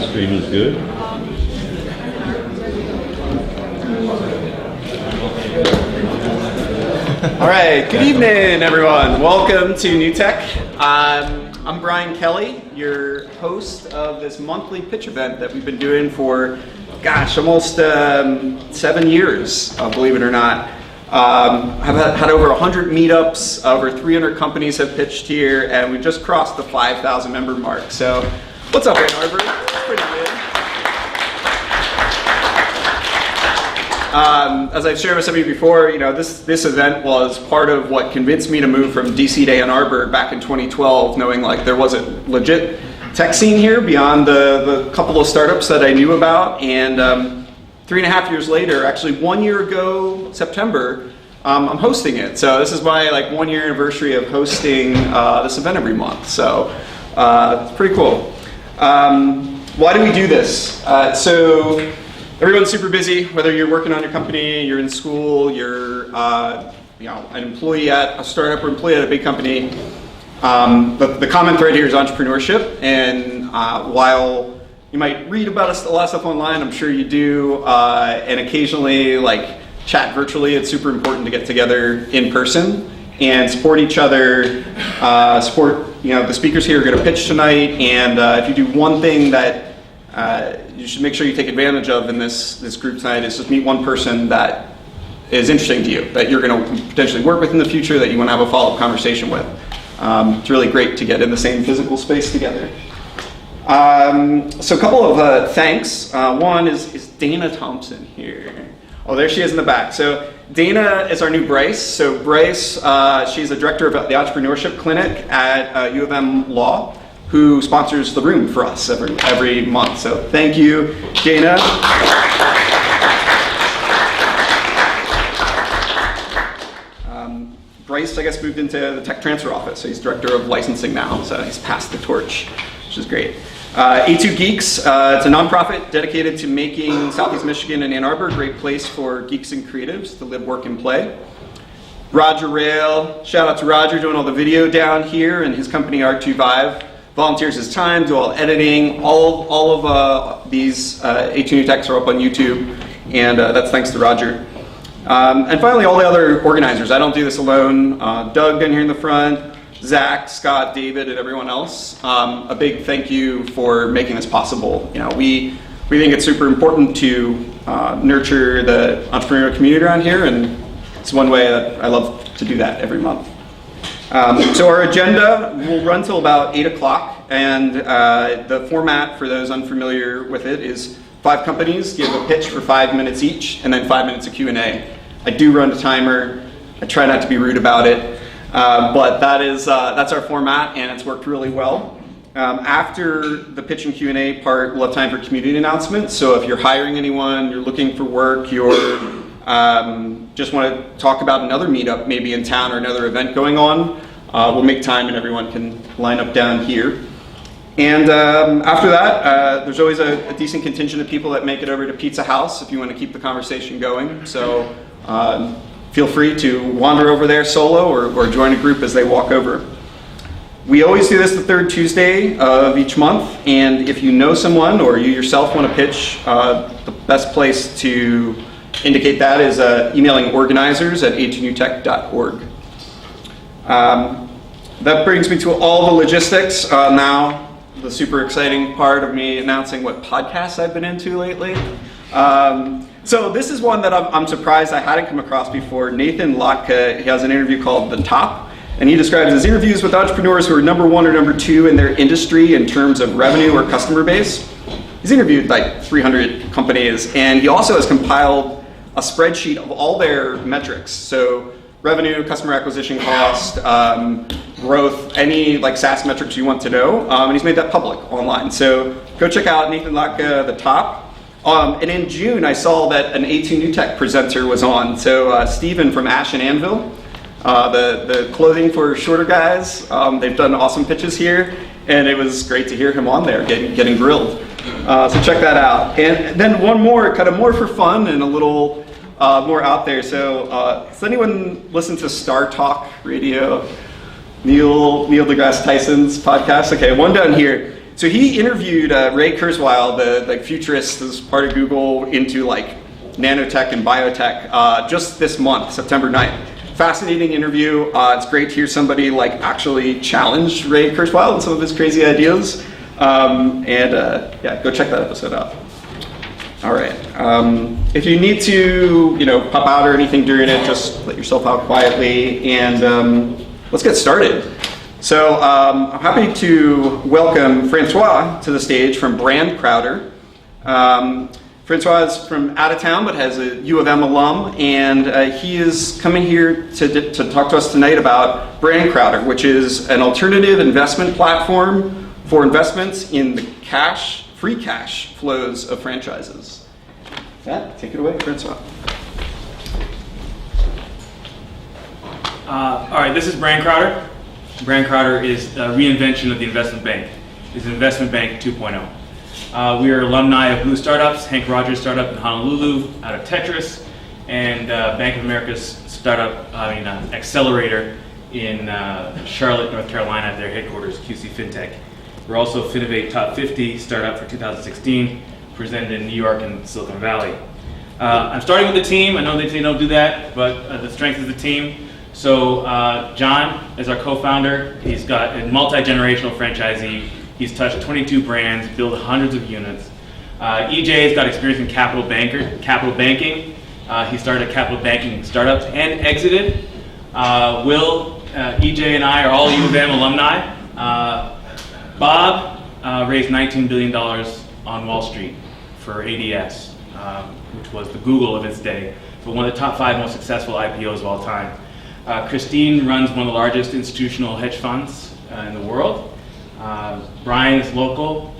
Stream is good. All right, good evening, everyone. Welcome to New Tech. I'm Brian Kelly, your host of this monthly pitch event that we've been doing for, almost 7 years, believe it or not. I've had over 100 meetups, over 300 companies have pitched here, and we just crossed the 5,000 member mark. So, what's up, Ann Arbor? It's pretty good. As I've shared with some of you before, this event was part of what convinced me to move from DC to Ann Arbor back in 2012, knowing like there was a legit tech scene here beyond the couple of startups that I knew about. And 3.5 years later, actually 1 year ago, September, I'm hosting it. So this is my 1 year anniversary of hosting this event every month. So it's pretty cool. Why do we do this? So everyone's super busy, whether you're working on your company, you're in school, you're an employee at a startup or employee at a big company. The common thread here is entrepreneurship, and while you might read about a lot of stuff online, I'm sure you do, and occasionally chat virtually, it's super important to get together in person and support each other, support the speakers here are going to pitch tonight, and if you do one thing that you should make sure you take advantage of in this group tonight is just meet one person that is interesting to you, that you're going to potentially work with in the future, that you want to have a follow-up conversation with. It's really great to get in the same physical space together. So a couple of thanks. One is Dana Thompson here. Oh, there she is in the back. So Dana is our new Bryce. So Bryce, she's the director of the Entrepreneurship Clinic at U of M Law, who sponsors the room for us every month. So thank you, Dana. Bryce, I guess, moved into the tech transfer office. So he's director of licensing now. So he's passed the torch, which is great. A2 Geeks, it's a nonprofit dedicated to making Southeast Michigan and Ann Arbor a great place for geeks and creatives to live, work, and play. Roger Rail, shout out to Roger doing all the video down here, and his company R2 Vive. Volunteers his time, do all editing. All of these A2 New Techs are up on YouTube, and that's thanks to Roger. And finally, all the other organizers. I don't do this alone. Doug down here in the front, Zach, Scott, David, and everyone else. A big thank you for making this possible. We think it's super important to nurture the entrepreneurial community around here, and it's one way that I love to do that every month. So our agenda will run till about 8 o'clock, and the format for those unfamiliar with it is 5 companies give a pitch for 5 minutes each, and then 5 minutes of Q&A. I do run a timer. I try not to be rude about it, but that's our format, and it's worked really well. After the pitch and Q&A part, we'll have time for community announcements. So if you're hiring anyone, you're looking for work, you're just want to talk about another meetup maybe in town or another event going on, we'll make time and everyone can line up down here. And after that, there's always a decent contingent of people that make it over to Pizza House if you want to keep the conversation going. So feel free to wander over there solo or join a group as they walk over. We always do this the third Tuesday of each month, and if you know someone or you yourself want to pitch, the best place to indicate that is emailing organizers@a2newtech.org. That brings me to all the logistics. Now, the super exciting part of me announcing what podcasts I've been into lately. So this is one that I'm surprised I hadn't come across before. Nathan Lotka, he has an interview called The Top, and he describes his interviews with entrepreneurs who are number 1 or number 2 in their industry in terms of revenue or customer base. He's interviewed 300 companies, and he also has compiled a spreadsheet of all their metrics. So revenue, customer acquisition cost, growth, any SaaS metrics you want to know, and he's made that public online. So go check out Nathan Lotka, The Top. And in June, I saw that an A2 New Tech presenter was on. So Steven from Ash and Anvil, the clothing for shorter guys, they've done awesome pitches here, and it was great to hear him on there getting grilled. So check that out. And then one more, kind of more for fun and a little more out there. So does anyone listen to Star Talk Radio? Neil deGrasse Tyson's podcast? Okay, one down here. So he interviewed Ray Kurzweil, the futurist, as part of Google, into like nanotech and biotech just this month, September 9th. Fascinating interview. It's great to hear somebody like actually challenge Ray Kurzweil and some of his crazy ideas. Yeah, go check that episode out. All right. If you need to, pop out or anything during it, just let yourself out quietly, and let's get started. So I'm happy to welcome Francois to the stage from brandCrowder. Francois is from out of town, but has a U of M alum, and he is coming here to talk to us tonight about brandCrowder, which is an alternative investment platform for investments in the free cash flows of franchises. Yeah, take it away, Francois. All right, this is brandCrowder. brandCrowder is a reinvention of the investment bank. It's an investment bank 2.0. We are alumni of Blue Startups, Hank Rogers' startup in Honolulu out of Tetris, and Bank of America's accelerator in Charlotte, North Carolina at their headquarters, QC FinTech. We're also Finovate Top 50 startup for 2016, presented in New York and Silicon Valley. I'm starting with the team. I know they don't do that, but the strength of the team. So John is our co-founder. He's got a multi-generational franchisee. He's touched 22 brands, built hundreds of units. EJ's got experience in capital banking. He started a capital banking startup and exited. Will, EJ, and I are all U of M alumni. Bob raised $19 billion on Wall Street for ADS, which was the Google of its day, but one of the top 5 most successful IPOs of all time. Christine runs one of the largest institutional hedge funds in the world. Brian is local,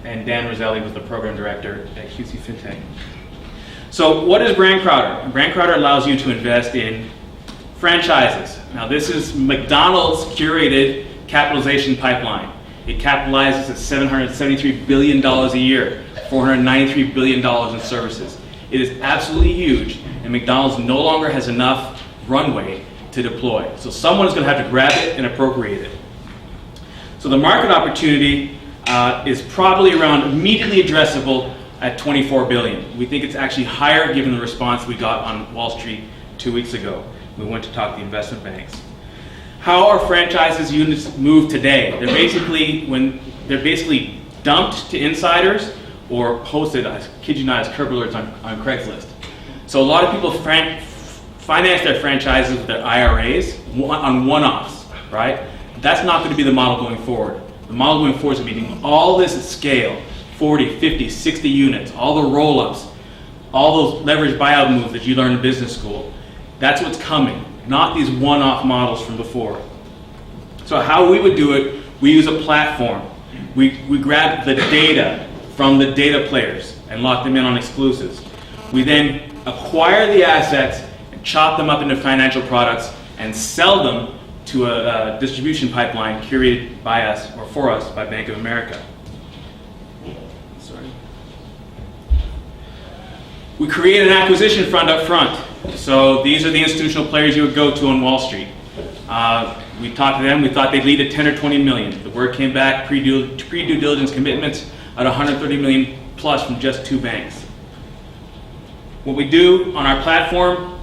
and Dan Roselli was the program director at QC FinTech. So what is brandCrowder? brandCrowder allows you to invest in franchises. Now this is McDonald's curated capitalization pipeline. It capitalizes at $773 billion a year, $493 billion in services. It is absolutely huge, and McDonald's no longer has enough runway to deploy. So someone is going to have to grab it and appropriate it. So the market opportunity is probably around immediately addressable at $24 billion. We think it's actually higher given the response we got on Wall Street 2 weeks ago. We went to talk to the investment banks. How are franchises units moved today? They're basically dumped to insiders or posted, I kid you not, as curb alerts on Craigslist. So a lot of people finance their franchises with their IRAs on one-offs, right? That's not going to be the model going forward. The model going forward is going to be all this at scale, 40, 50, 60 units, all the roll-ups, all those leveraged buyout moves that you learned in business school. That's what's coming, not these one-off models from before. So how we would do it, we use a platform. We grab the data from the data players and lock them in on exclusives. We then acquire the assets and chop them up into financial products and sell them to a distribution pipeline curated by us or for us by Bank of America. Sorry. We create an acquisition fund up front. So these are the institutional players you would go to on Wall Street. We talked to them. We thought they'd lead at 10 or 20 million. The word came back, pre-due diligence commitments at 130 million plus from just 2 banks. What we do on our platform,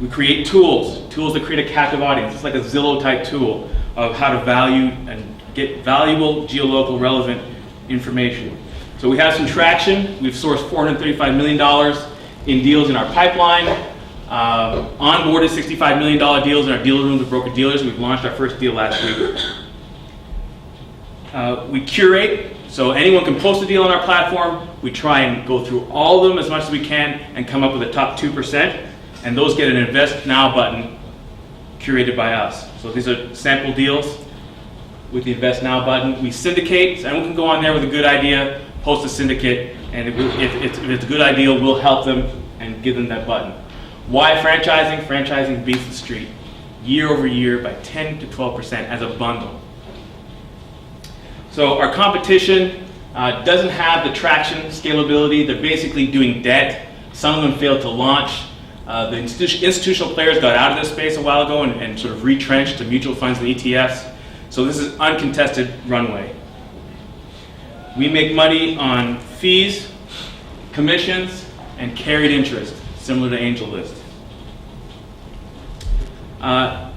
we create tools that create a captive audience. It's like a Zillow type tool of how to value and get valuable geolocal relevant information. So we have some traction. We've sourced $435 million in deals in our pipeline. Onboarded $65 million deals in our deal rooms with broker dealers. We've launched our first deal last week. We curate, so anyone can post a deal on our platform. We try and go through all of them as much as we can and come up with the top 2%, and those get an Invest Now button curated by us. So these are sample deals with the Invest Now button. We syndicate, so anyone can go on there with a good idea, post a syndicate, and if it's a good idea, we'll help them and give them that button. Why franchising? Franchising beats the street year over year by 10 to 12% as a bundle. So our competition doesn't have the traction, scalability. They're basically doing debt. Some of them failed to launch. The institutional players got out of this space a while ago and sort of retrenched to mutual funds and ETFs. So this is uncontested runway. We make money on fees, commissions, and carried interest, similar to Angel List.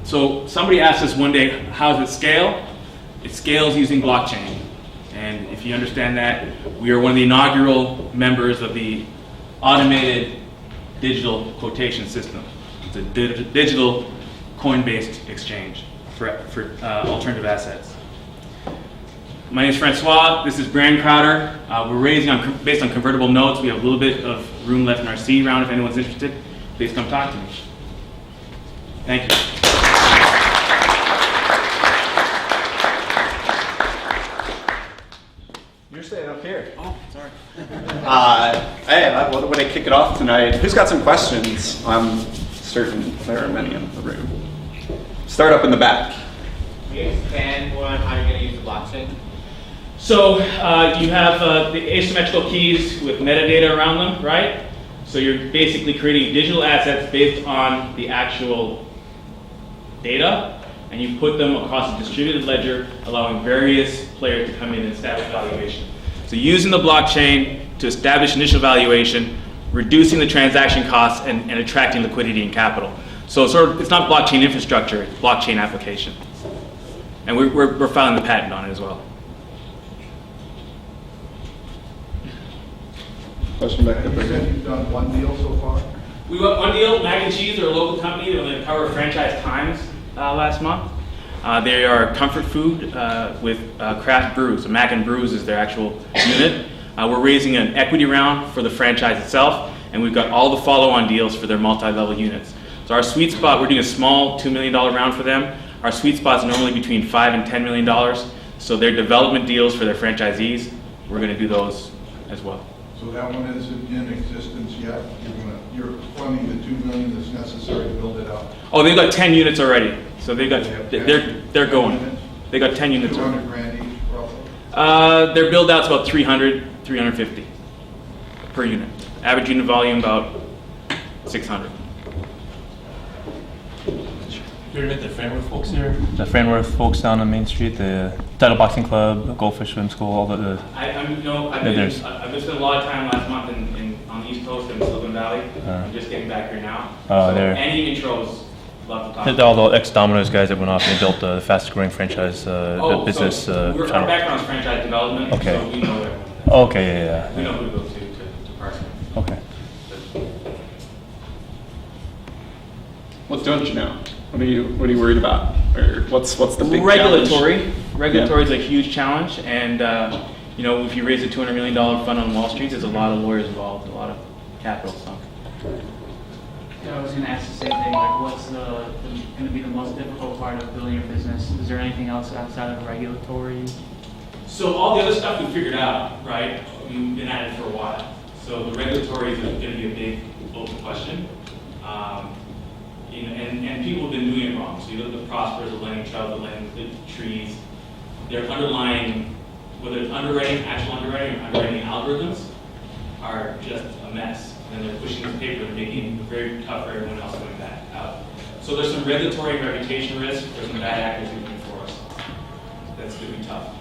So somebody asked us one day, how does it scale? It scales using blockchain. And if you understand that, we are one of the inaugural members of the automated digital quotation system. It's a digital coin-based exchange for alternative assets. My name is Francois. This is brandCrowder. We're raising based on convertible notes. We have a little bit of room left in our seed round. If anyone's interested, please come talk to me. Thank you. You're staying up here. Oh, sorry. Hey, I want to kick it off tonight. Who's got some questions? I'm certain there are many in the room. Start up in the back. Can you expand more on how you're going to use the blockchain? So you have the asymmetrical keys with metadata around them, right? So you're basically creating digital assets based on the actual data, and you put them across a distributed ledger, allowing various players to come in and establish valuation. So using the blockchain to establish initial valuation, reducing the transaction costs, and attracting liquidity and capital. So it's not blockchain infrastructure, it's blockchain application. And we're filing the patent on it as well. Question back there. You said you've done one deal so far? We got one deal, Mac and Cheese, they're a local company. They're going to cover Franchise Times last month. They are comfort food with craft brews. So Mac and Brews is their actual unit. We're raising an equity round for the franchise itself, and we've got all the follow-on deals for their multi-level units. So our sweet spot, we're doing a small $2 million round for them. Our sweet spot is normally between $5 and $10 million. So their development deals for their franchisees, we're going to do those as well. So that one isn't in existence yet? You're funding the $2 million that's necessary to build it out? Oh, they've got 10 units already. So they've got, they're going. Units? They got 10 units already. 200 grand each, roughly? Their build out's about 300, 350 per unit. Average unit volume about 600. You ever met the Franworth folks here? The Franworth folks down on Main Street, the Title Boxing Club, Goldfish Swim School, all the I've been spending a lot of time last month on the East Coast in Silicon Valley. I'm just getting back here now. So any intros, love to talk. They're all the ex-Domino's guys that went off and they built the fastest growing franchise business. So our background's franchise development, okay. So we know everyone. Okay, yeah. We know who to go to partner. Okay. What don't you know? What are you worried about? Or what's the big regulatory? challenge? Regulatory is a huge challenge, and if you raise a $200 million fund on Wall Street, there's a lot of lawyers involved, a lot of capital sunk. I was going to ask the same thing, like what's going to be the most difficult part of building your business? Is there anything else outside of regulatory? So all the other stuff we figured out, right? We've been at it for a while. So the regulatory is going to be a big open question. And people have been doing it wrong. So you look at the Prospers, the lending Chubb, the lending the trees. Their underlying, whether it's underwriting, actual underwriting, or underwriting algorithms, are just a mess. And they're pushing this paper and making it very tough for everyone else going back out. So there's some regulatory and reputation risk. There's some bad actors looking for us. That's going to be tough.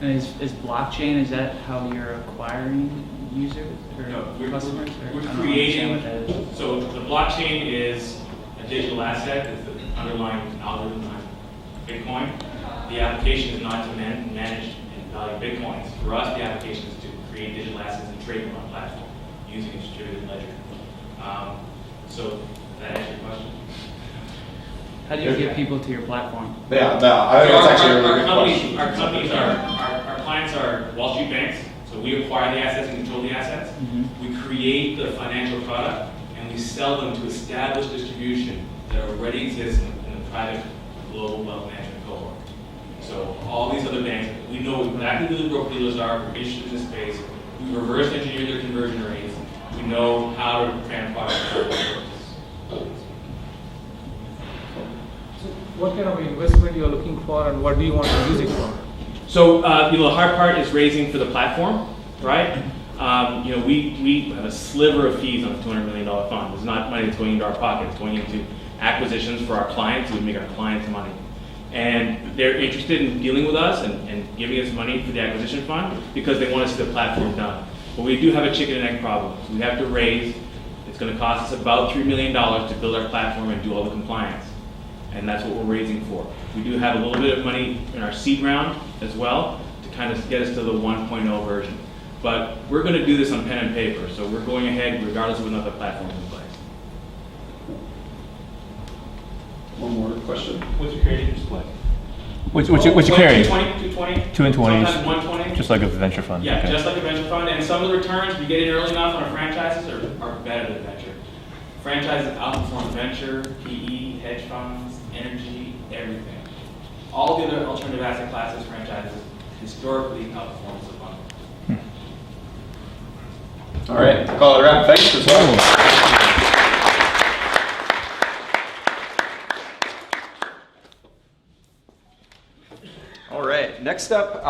And is blockchain, is that how you're acquiring users or customers? We're creating, so the blockchain is a digital asset, it's the underlying algorithm behind Bitcoin. The application is not to manage and value Bitcoins. For us, the application is to create digital assets and trade them on a platform using a distributed ledger. So that answer your question? How do you get people to your platform? Yeah, I think that's actually a really good question. Our clients are Wall Street banks, so we acquire the assets and control the assets. Mm-hmm. We create the financial product and we sell them to established distribution that already exists in the private global wealth management cohort. So all these other banks, we know exactly who the broker dealers are, we're interested in this space, we reverse engineer their conversion rates, we know how to transfer their What kind of investment you are looking for, and what do you want to use it for? So the hard part is raising for the platform, right? We have a sliver of fees on a $200 million fund. It's not money that's going into our pocket. It's going into acquisitions for our clients. We make our clients money. And they're interested in dealing with us and giving us money for the acquisition fund because they want to see the platform done. But we do have a chicken and egg problem. We have to raise, it's going to cost us about $3 million to build our platform and do all the compliance. And that's what we're raising for. We do have a little bit of money in our seed round as well to kind of get us to the 1.0 version. But we're going to do this on pen and paper, so we're going ahead regardless of another platform in place. One more question. What's your creative display? What's your carry? 220, 220. 2 and 20s. Sometimes 120. Just like a venture fund. Yeah, Okay. just like a venture fund. And some of the returns, if you get in early enough on our franchises, are better than venture. Franchises outperform venture, PE, hedge funds, energy, everything. All the other alternative asset classes, franchises, historically outperform the fund. All right, call it a wrap. Thanks as well. All right, next up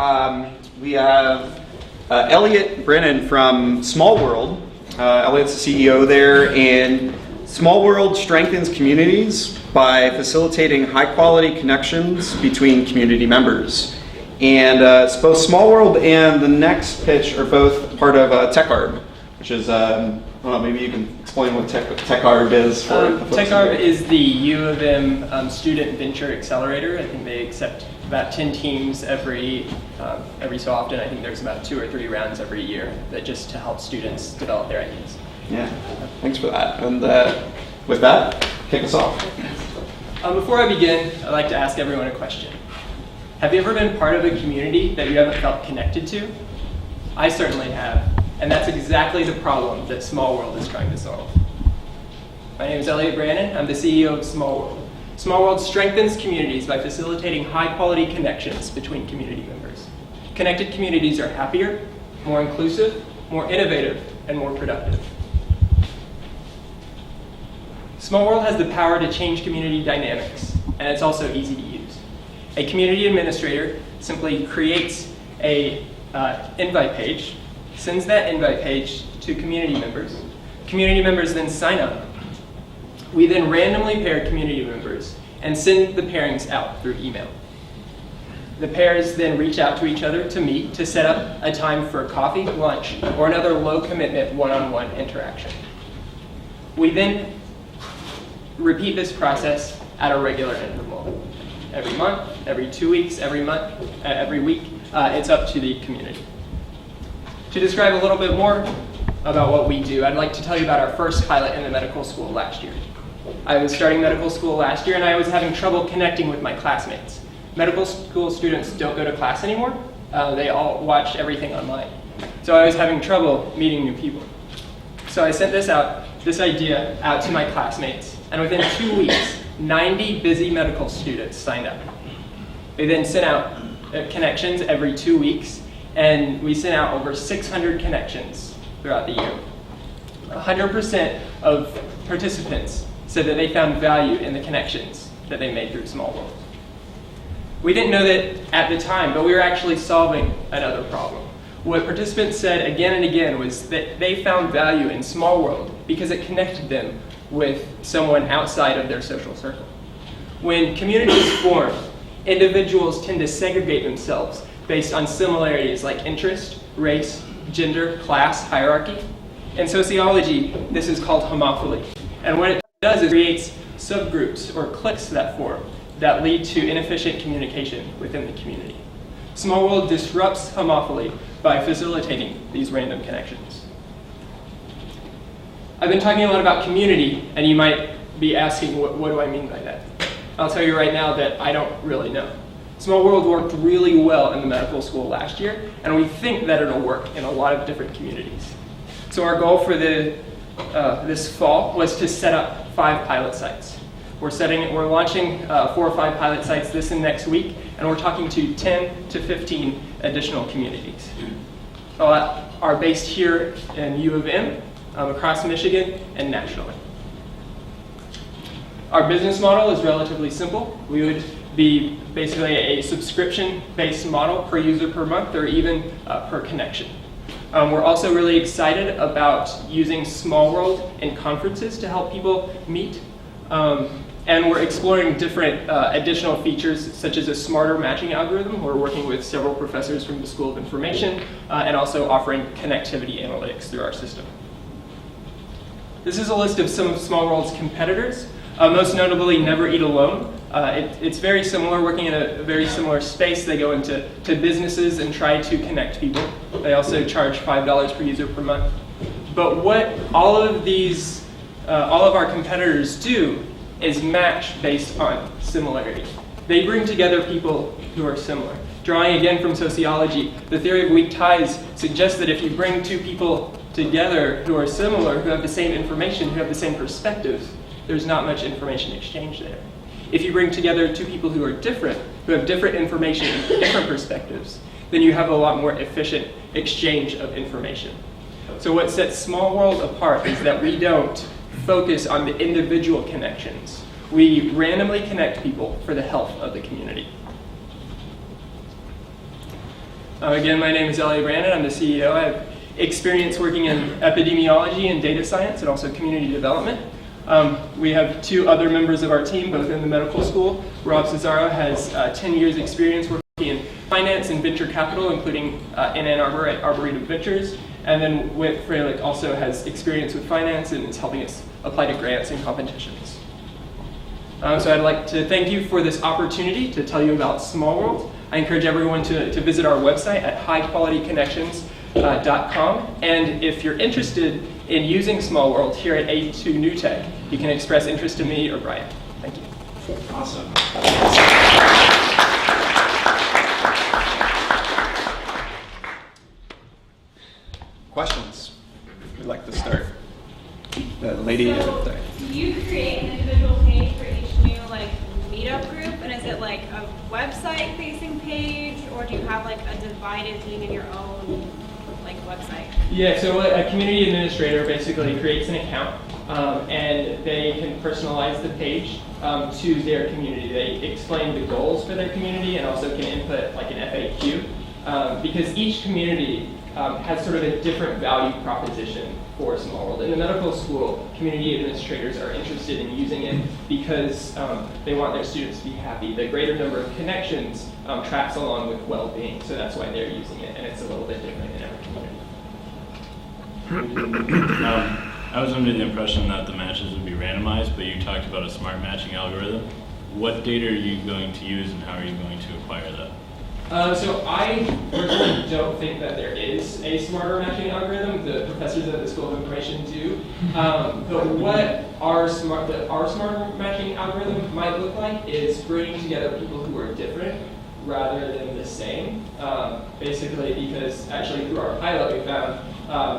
we have Elliott Brannon from SmallWorld. Elliott's the CEO there, and SmallWorld strengthens communities by facilitating high-quality connections between community members. And both SmallWorld and the next pitch are both part of TechArb, which is, I don't know, maybe you can explain what TechArb is for the folks TechArb here. is the U of M Student Venture Accelerator. I think they accept about 10 teams every so often. I think there's about 2 or 3 rounds every year that just to help students develop their ideas. Yeah, thanks for that. And with that, kick us off. Before I begin, I'd like to ask everyone a question. Have you ever been part of a community that you haven't felt connected to? I certainly have, and that's exactly the problem that SmallWorld is trying to solve. My name is Elliott Brannon. I'm the CEO of SmallWorld. SmallWorld strengthens communities by facilitating high-quality connections between community members. Connected communities are happier, more inclusive, more innovative, and more productive. SmallWorld has the power to change community dynamics, and it's also easy to use. A community administrator simply creates a invite page, sends that invite page to community members. Community members then sign up. We then randomly pair community members and send the pairings out through email. The pairs then reach out to each other to meet to set up a time for coffee, lunch, or another low-commitment one-on-one interaction. We then repeat this process at a regular interval. Every month, every 2 weeks, every month, every week, it's up to the community. To describe a little bit more about what we do, I'd like to tell you about our first pilot in the medical school last year. I was starting medical school last year and I was having trouble connecting with my classmates. Medical school students don't go to class anymore. They all watch everything online. So I was having trouble meeting new people. So I sent this idea out to my classmates, and within 2 weeks, 90 busy medical students signed up. We then sent out connections every 2 weeks, and we sent out over 600 connections throughout the year. 100% of participants said that they found value in the connections that they made through SmallWorld. We didn't know that at the time, but we were actually solving another problem. What participants said again and again was that they found value in SmallWorld because it connected them with someone outside of their social circle. When communities form, individuals tend to segregate themselves based on similarities like interest, race, gender, class, hierarchy. In sociology, this is called homophily. And what it does is creates subgroups or cliques that form that lead to inefficient communication within the community. SmallWorld disrupts homophily by facilitating these random connections. I've been talking a lot about community, and you might be asking, what do I mean by that? I'll tell you right now that I don't really know. SmallWorld worked really well in the medical school last year, and we think that it'll work in a lot of different communities. So our goal for this fall was to set up 5 pilot sites. We're launching 4 or 5 pilot sites this and next week, and we're talking to 10 to 15 additional communities. Are based here in U of M, across Michigan, and nationally. Our business model is relatively simple. We would be basically a subscription-based model per user per month, or even per connection. We're also really excited about using SmallWorld in conferences to help people meet. And we're exploring different additional features, such as a smarter matching algorithm. We're working with several professors from the School of Information and also offering connectivity analytics through our system. This is a list of some of SmallWorld's competitors, most notably Never Eat Alone. It's very similar, working in a very similar space. They go into businesses and try to connect people. They also charge $5 per user per month. But what all of our competitors do is match based on similarity. They bring together people who are similar. Drawing again from sociology, the theory of weak ties suggests that if you bring two people together who are similar, who have the same information, who have the same perspectives, there's not much information exchange there. If you bring together two people who are different, who have different information and different perspectives, then you have a lot more efficient exchange of information. So what sets SmallWorld apart is that we don't focus on the individual connections. We randomly connect people for the health of the community. Again, my name is Elliott Brannon. I'm the CEO. I have experience working in epidemiology and data science and also community development. We have two other members of our team, both in the medical school. Rob Cesaro has 10 years experience working in finance and venture capital, including in Ann Arbor at Arboretum Ventures. And then Whit Freilich also has experience with finance and is helping us apply to grants and competitions. So I'd like to thank you for this opportunity to tell you about SmallWorld. I encourage everyone to visit our website at highqualityconnections.com. And if you're interested in using SmallWorld here at A2 New Tech, you can express interest to me or Brian. Thank you. Awesome. Questions? Who'd like to start? The lady so, there. Do you create an individual page for each new meetup group, and is it like a website-facing page, or do you have a divided thing in your own website? Yeah, so a community administrator basically creates an account, and they can personalize the page to their community. They explain the goals for their community and also can input an FAQ, because each community has sort of a different value proposition for SmallWorld. In the medical school, community administrators are interested in using it because they want their students to be happy. The greater number of connections tracks along with well-being, so that's why they're using it, and it's a little bit different in every community. I was under the impression that the matches would be randomized, but you talked about a smart matching algorithm. What data are you going to use, and how are you going to acquire that? So I personally don't think that there is a smarter matching algorithm. The professors at the School of Information do. But what our smarter matching algorithm might look like is bringing together people who are different rather than the same. Basically because actually through our pilot we found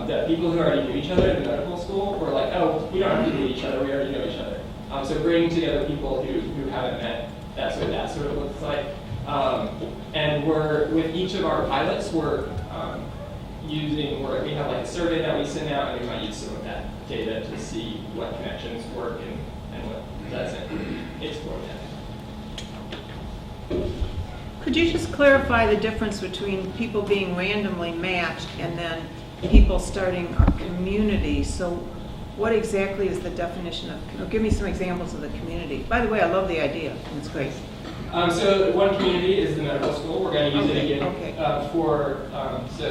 that people who already knew each other in the medical school were like, oh, we don't have to meet each other, we already know each other. So bringing together people who haven't met, that's what that sort of looks like. And with each of our pilots, we have a survey that we send out, and we might use some of that data to see what connections work and what doesn't. Explore that. Could you just clarify the difference between people being randomly matched and then people starting a community? So what exactly is the definition of, give me some examples of the community. By the way, I love the idea, it's great. So one community is the medical school. We're going to use it again so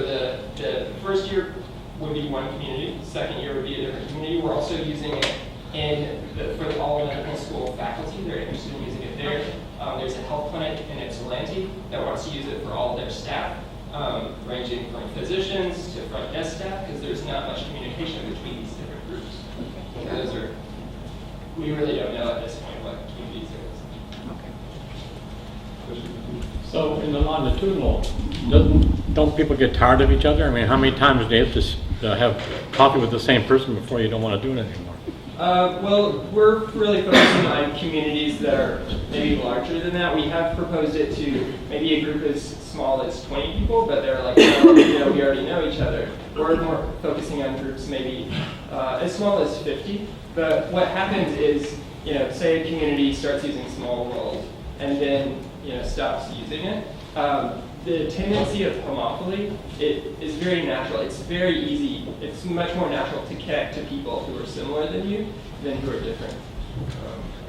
the first year would be one community. The second year would be a different community. We're also using it for all medical school faculty. They're interested in using it there. There's a health clinic in Ypsilanti that wants to use it for all their staff, ranging from physicians to front desk staff, because there's not much communication between these different groups. We really don't know at this point what communities there is. So in the longitudinal, don't people get tired of each other? I mean, how many times do you have to have coffee with the same person before you don't want to do it anymore? Well, we're really focusing on communities that are maybe larger than that. We have proposed it to maybe a group as small as 20 people, but they're like, oh, we already know each other. We're more focusing on groups maybe as small as 50. But what happens is, say a community starts using SmallWorld and then stops using it. The tendency of homophily, it is very natural. It's very easy. It's much more natural to connect to people who are similar than you than who are different.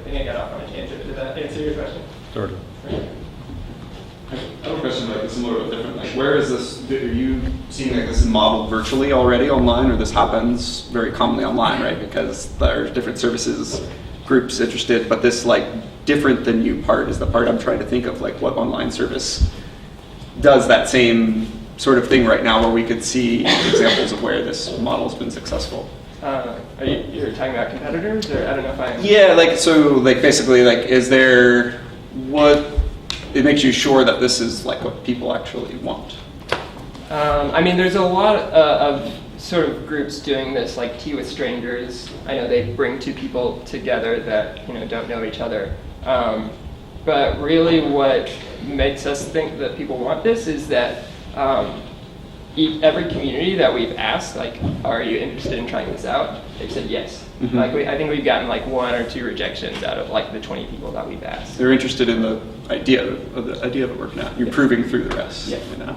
I think I got off on a tangent. Did that answer your question? Sort of. I have a question like similar but different. Like, where is this? Are you seeing like this is modeled virtually already online, or this happens very commonly online, right? Because there's different services groups interested, but this like different than you part is the part I'm trying to think of. Like, what online service does that same sort of thing right now, where we could see examples of where this model's been successful? You're talking about competitors, or I don't know if I. Yeah, like so, like basically, like is there what? It makes you sure that this is like what people actually want. I mean, there's a lot of sort of groups doing this, like Tea with Strangers. I know they bring two people together that don't know each other. But really, what makes us think that people want this is that every community that we've asked, like, are you interested in trying this out? They've said yes. Mm-hmm. Like I think we've gotten like 1 or 2 rejections out of like the 20 people that we've asked. They're interested in the idea of it working out. You're proving through the rest. Yeah.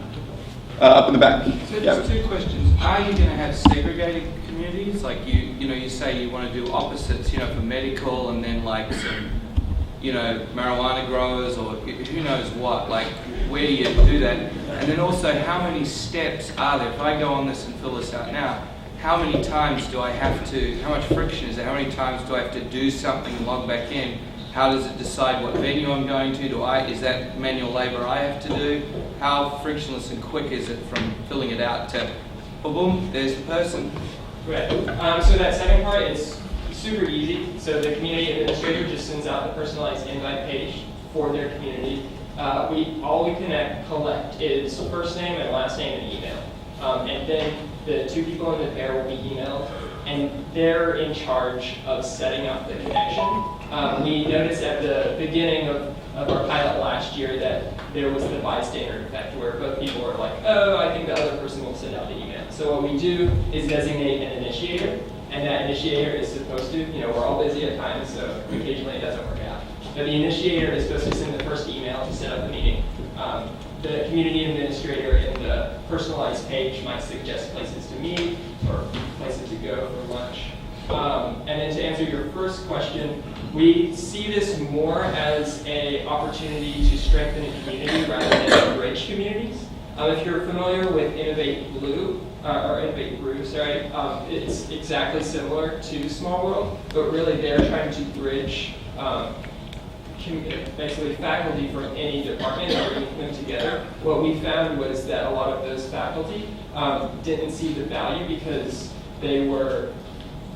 Up in the back. So just 2 questions. Are you going to have segregated communities? Like you say you want to do opposites, for medical, and then like some, marijuana growers, or who knows what. Like, where do you do that? And then also, how many steps are there? If I go on this and fill this out now, how many times do I have to, how much friction is there? How many times do I have to do something and log back in? How does it decide what venue I'm going to? Is that manual labor I have to do? How frictionless and quick is it from filling it out to, boom, there's the person? Right. So that second part is super easy. So the community administrator just sends out the personalized invite page for their community. All we collect is first name and last name and email. And then the 2 people in the pair will be emailed, and they're in charge of setting up the connection. We noticed at the beginning of our pilot last year that there was the bystander effect, where both people were like, oh, I think the other person will send out the email. So what we do is designate an initiator, and that initiator is supposed to, we're all busy at times, so occasionally it doesn't work out. But the initiator is supposed to send the first email to set up the meeting. The community administrator in the personalized page might suggest places to meet or places to go for lunch. And then to answer your first question, we see this more as an opportunity to strengthen a community rather than bridge communities. If you're familiar with Innovate Brew, it's exactly similar to SmallWorld, but really they're trying to bridge basically faculty from any department and bringing them together. What we found was that a lot of those faculty didn't see the value because they were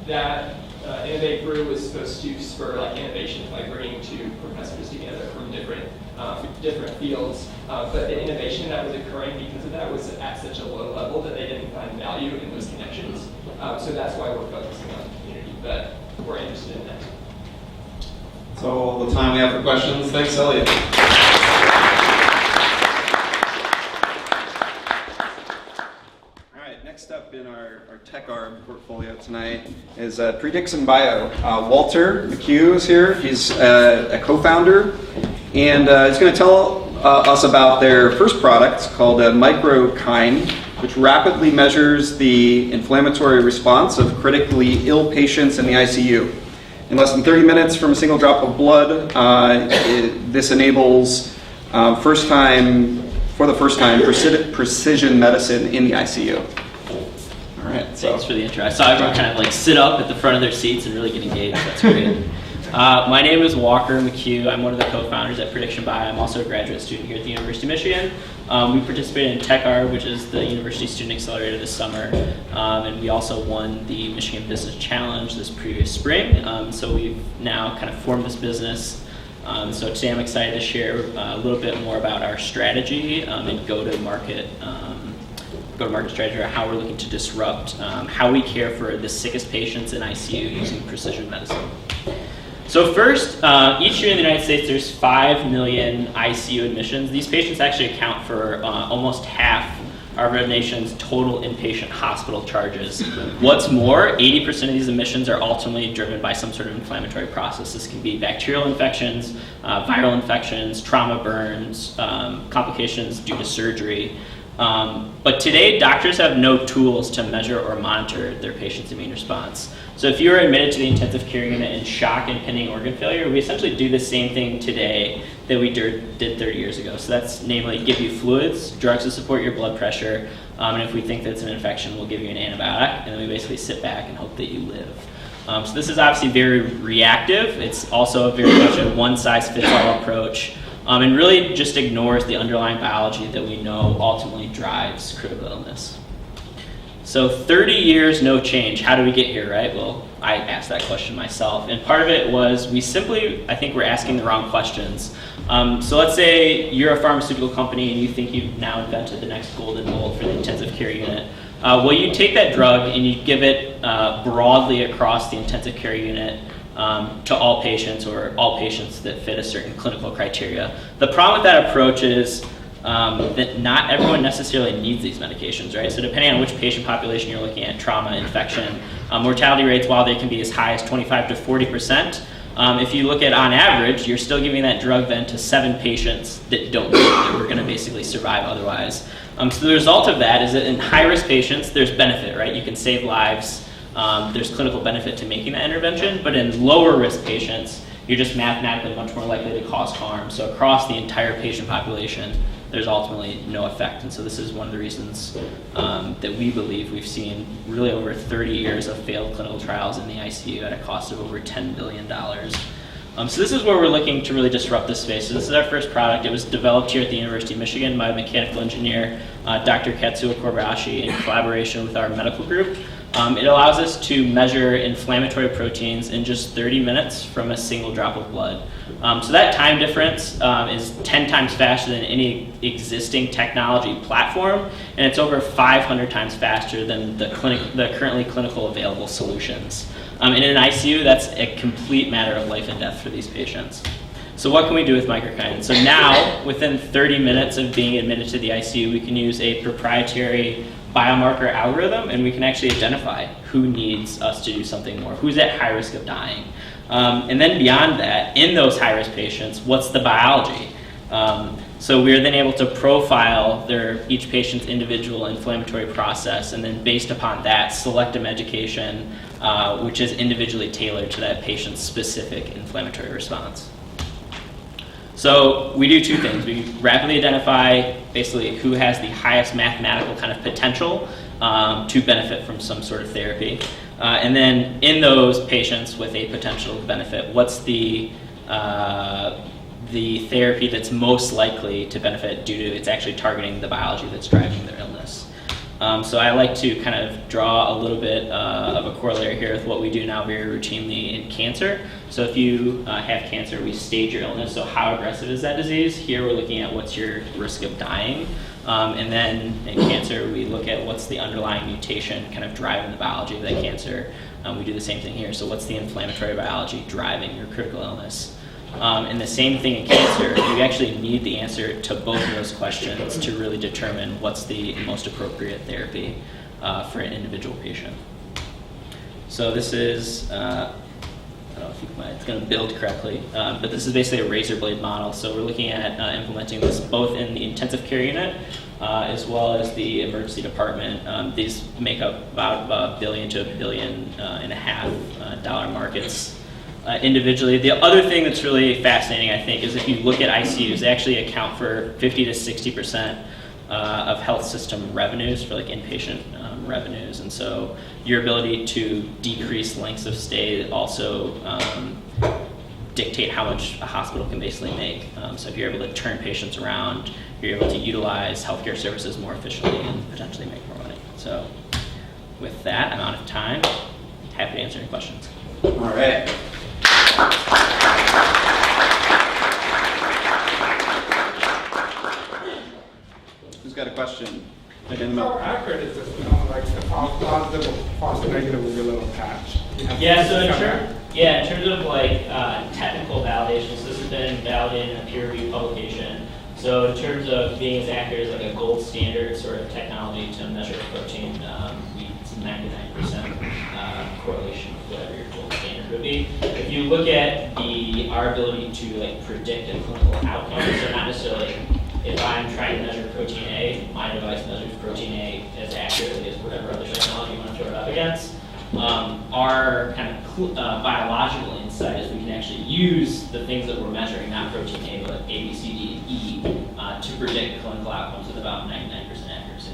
Innovate Brew was supposed to spur like innovation by bringing 2 professors together from different fields, but the innovation that was occurring because of that was at such a low level that they didn't find value in those connections. So that's why we're focusing on the community, but we're interested in that. So all the time we have for questions. Thanks, Elliott. All right, next up in our tech arm portfolio tonight is PreDxion Bio. Walter McHugh is here. He's a co-founder, and he's going to tell us about their first product called MicroKine, which rapidly measures the inflammatory response of critically ill patients in the ICU. In less than 30 minutes from a single drop of blood, this enables, for the first time, precision medicine in the ICU. All right. Thanks for the intro. I saw everyone kind of like sit up at the front of their seats and really get engaged. That's great. My name is Walker McHugh. I'm one of the co-founders at PreDxion Bio. I'm also a graduate student here at the University of Michigan. We participated in TechAR, which is the University Student Accelerator this summer, and we also won the Michigan Business Challenge this previous spring. So we've now kind of formed this business. So today I'm excited to share a little bit more about our strategy and go-to-market strategy, or how we're looking to disrupt how we care for the sickest patients in ICU using precision medicine. So first, each year in the United States, there's 5 million ICU admissions. These patients actually account for almost half of our nation's total inpatient hospital charges. What's more, 80% of these admissions are ultimately driven by some sort of inflammatory process. This can be bacterial infections, viral infections, trauma burns, complications due to surgery. But today, doctors have no tools to measure or monitor their patient's immune response. So if you were admitted to the intensive care unit in shock and pending organ failure, we essentially do the same thing today that we did 30 years ago. So that's namely give you fluids, drugs to support your blood pressure, and if we think that's an infection, we'll give you an antibiotic, and then we basically sit back and hope that you live. So this is obviously very reactive. It's also very much a one-size-fits-all approach, and really just ignores the underlying biology that we know ultimately drives critical illness. So 30 years, no change. How do we get here, right? Well, I asked that question myself. And part of it was we simply, I think we're asking the wrong questions. So let's say you're a pharmaceutical company and you think you've now invented the next golden mold for the intensive care unit. Well, you take that drug and you give it broadly across the intensive care unit to all patients or all patients that fit a certain clinical criteria. The problem with that approach is that not everyone necessarily needs these medications, right? So depending on which patient population you're looking at, trauma, infection, mortality rates, while they can be as high as 25 to 40%, if you look at on average, you're still giving that drug then to 7 patients that don't need it, that we're going to basically survive otherwise. So the result of that is that in high-risk patients, there's benefit, right? You can save lives. There's clinical benefit to making that intervention, but in lower-risk patients, you're just mathematically much more likely to cause harm. So across the entire patient population, there's ultimately no effect. And so this is one of the reasons that we believe we've seen really over 30 years of failed clinical trials in the ICU at a cost of over $10 billion. So this is where we're looking to really disrupt this space. So this is our first product. It was developed here at the University of Michigan by mechanical engineer Dr. Katsuo Kobayashi in collaboration with our medical group. It allows us to measure inflammatory proteins in just 30 minutes from a single drop of blood. So that time difference is 10 times faster than any existing technology platform, and it's over 500 times faster than the currently clinical available solutions. In an ICU, that's a complete matter of life and death for these patients. So what can we do with MicroKine? So now, within 30 minutes of being admitted to the ICU, we can use a proprietary biomarker algorithm, and we can actually identify who needs us to do something more, who's at high risk of dying. And then beyond that, in those high-risk patients, what's the biology? So we're then able to profile each patient's individual inflammatory process, and then based upon that, select a medication which is individually tailored to that patient's specific inflammatory response. So we do 2 things. We rapidly identify basically who has the highest mathematical kind of potential to benefit from some sort of therapy. And then in those patients with a potential benefit, what's the therapy that's most likely to benefit due to it's actually targeting the biology that's driving their illness. So I like to kind of draw a little bit of a corollary here with what we do now very routinely in cancer. So if you have cancer, we stage your illness. So how aggressive is that disease? Here we're looking at what's your risk of dying. And then in cancer, we look at what's the underlying mutation kind of driving the biology of that cancer. We do the same thing here. So what's the inflammatory biology driving your critical illness? And the same thing in cancer, you actually need the answer to both of those questions to really determine what's the most appropriate therapy for an individual patient. So this is, I don't know if it's going to build correctly, but this is basically a razor blade model. So we're looking at implementing this both in the intensive care unit as well as the emergency department. These make up about $1 billion to $1.5 billion dollar markets. Individually. The other thing that's really fascinating, I think, is if you look at ICUs, they actually account for 50 to 60% of health system revenues for like inpatient revenues. And so your ability to decrease lengths of stay also dictate how much a hospital can basically make. So if you're able to turn patients around, you're able to utilize healthcare services more efficiently and potentially make more money. So with that, I'm out of time. Happy to answer any questions. All right. Who's got a question? How accurate is this? Like the false positive or false negative with your little patch? Yeah, so in terms of like technical validation, so this has been validated in a peer-reviewed publication. So in terms of being as accurate as like a gold standard sort of technology to measure protein, it's 99% correlation with whatever your gold standard would be. If you look at our ability to like predict a clinical outcome, so not necessarily if I'm trying to measure protein A, my device measures protein A as accurately as whatever other technology you want to throw it up against. Our kind of biological insight is we can actually use the things that we're measuring, not protein A, but A, B, C, D, and E, to predict clinical outcomes with about 99% accuracy.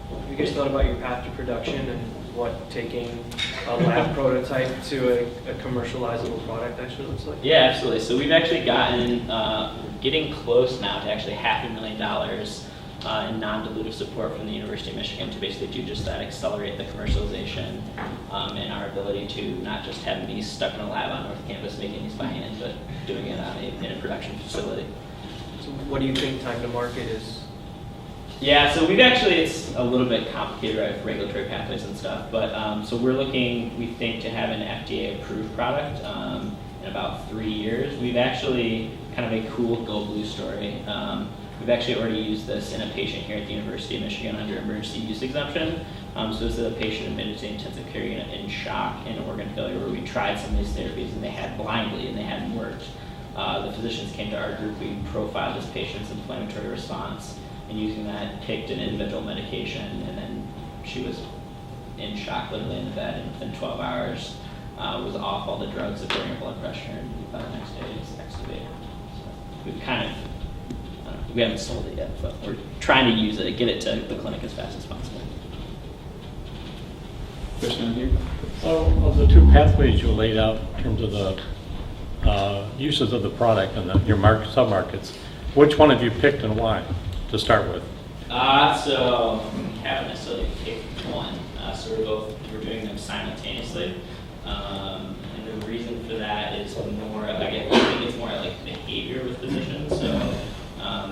Have you guys thought about your path to production and what taking a lab prototype to a commercializable product actually looks like? Yeah, absolutely. So we've actually gotten, getting close now to actually $500,000 in non-dilutive support from the University of Michigan to basically do just that, accelerate the commercialization and our ability to not just have these stuck in a lab on North Campus making these by hand, but doing it in a production facility. So what do you think time to market is? Yeah, so we've actually, it's a little bit complicated, right, with regulatory pathways and stuff, but so we're looking, we think, to have an FDA-approved product in about 3 years. We've actually, kind of a cool Go Blue story. We've actually already used this in a patient here at the University of Michigan under emergency use exemption. So this is a patient admitted to the intensive care unit in shock and organ failure where we tried some of these therapies and they had blindly and they hadn't worked. The physicians came to our group, we profiled this patient's inflammatory response, and using that picked an individual medication, and then she was in shock literally in the bed, and within 12 hours was off all the drugs that bring her blood pressure, and by the next day it was extubated. So we've kind of, we haven't sold it yet, but we're trying to use it and get it to the clinic as fast as possible. Question here. So, of the two pathways you laid out in terms of the uses of the product and your sub-markets, which one have you picked and why to start with? So we haven't necessarily picked one. So we're doing them simultaneously. And the reason for that is more, again, I think it's more like behavior with physicians. So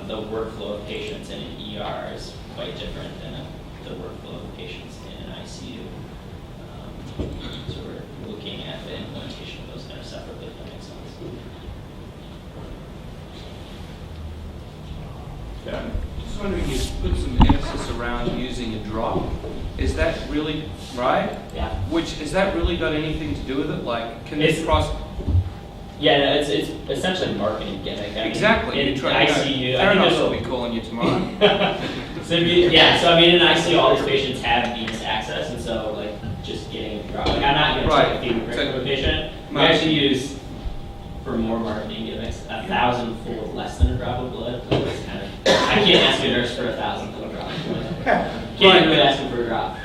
the workflow of patients in an ER is quite different than the workflow of patients in an ICU. So we're looking at the implementation of those kind of separately, if that makes sense. Yeah. Just wondering, you put some emphasis around using a drop. Is that really right? Yeah. Which, has that really got anything to do with it? Like, can this process? Yeah, no, it's essentially a marketing gimmick. I mean, Exactly. In You try, ICU, fair enough, I I'll think be calling you tomorrow. so I mean, in ICU, all these patients have venous access, and so like just getting a drop. Like, I'm not going to take a feed for a patient. We actually use, for more marketing gimmicks, 1,000-fold less than a drop of blood. So it's kind of, I can't ask a nurse for 1,000-fold drop of blood. Can't really ask them for a drop.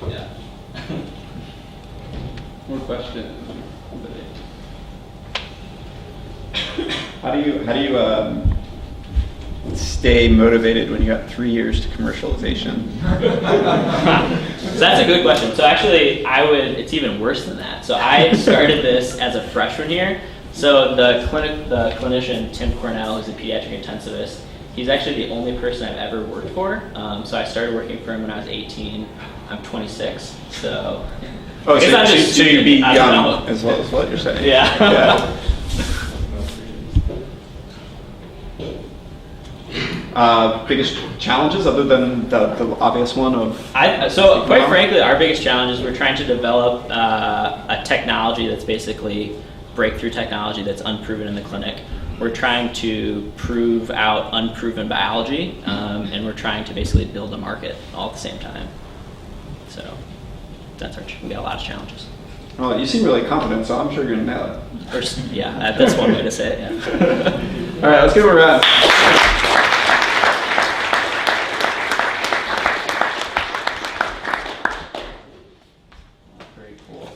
Yeah. More questions? How do you stay motivated when you got 3 years to commercialization? So that's a good question. So actually, it's even worse than that. So I started this as a freshman here. So the clinician, Tim Cornell, who's a pediatric intensivist, he's actually the only person I've ever worked for. So I started working for him when I was 18. I'm 26, so. Oh, so you'd be young as well as what you're saying. Yeah. Biggest challenges other than the obvious one of? So quite frankly, our biggest challenge is we're trying to develop a technology that's basically breakthrough technology that's unproven in the clinic. We're trying to prove out unproven biology, and we're trying to basically build a market all at the same time. So we got a lot of challenges. Well, you seem really confident, so I'm sure you're going to nail it. Yeah, that's one way to say it, yeah. All right, let's give him a round. Very cool.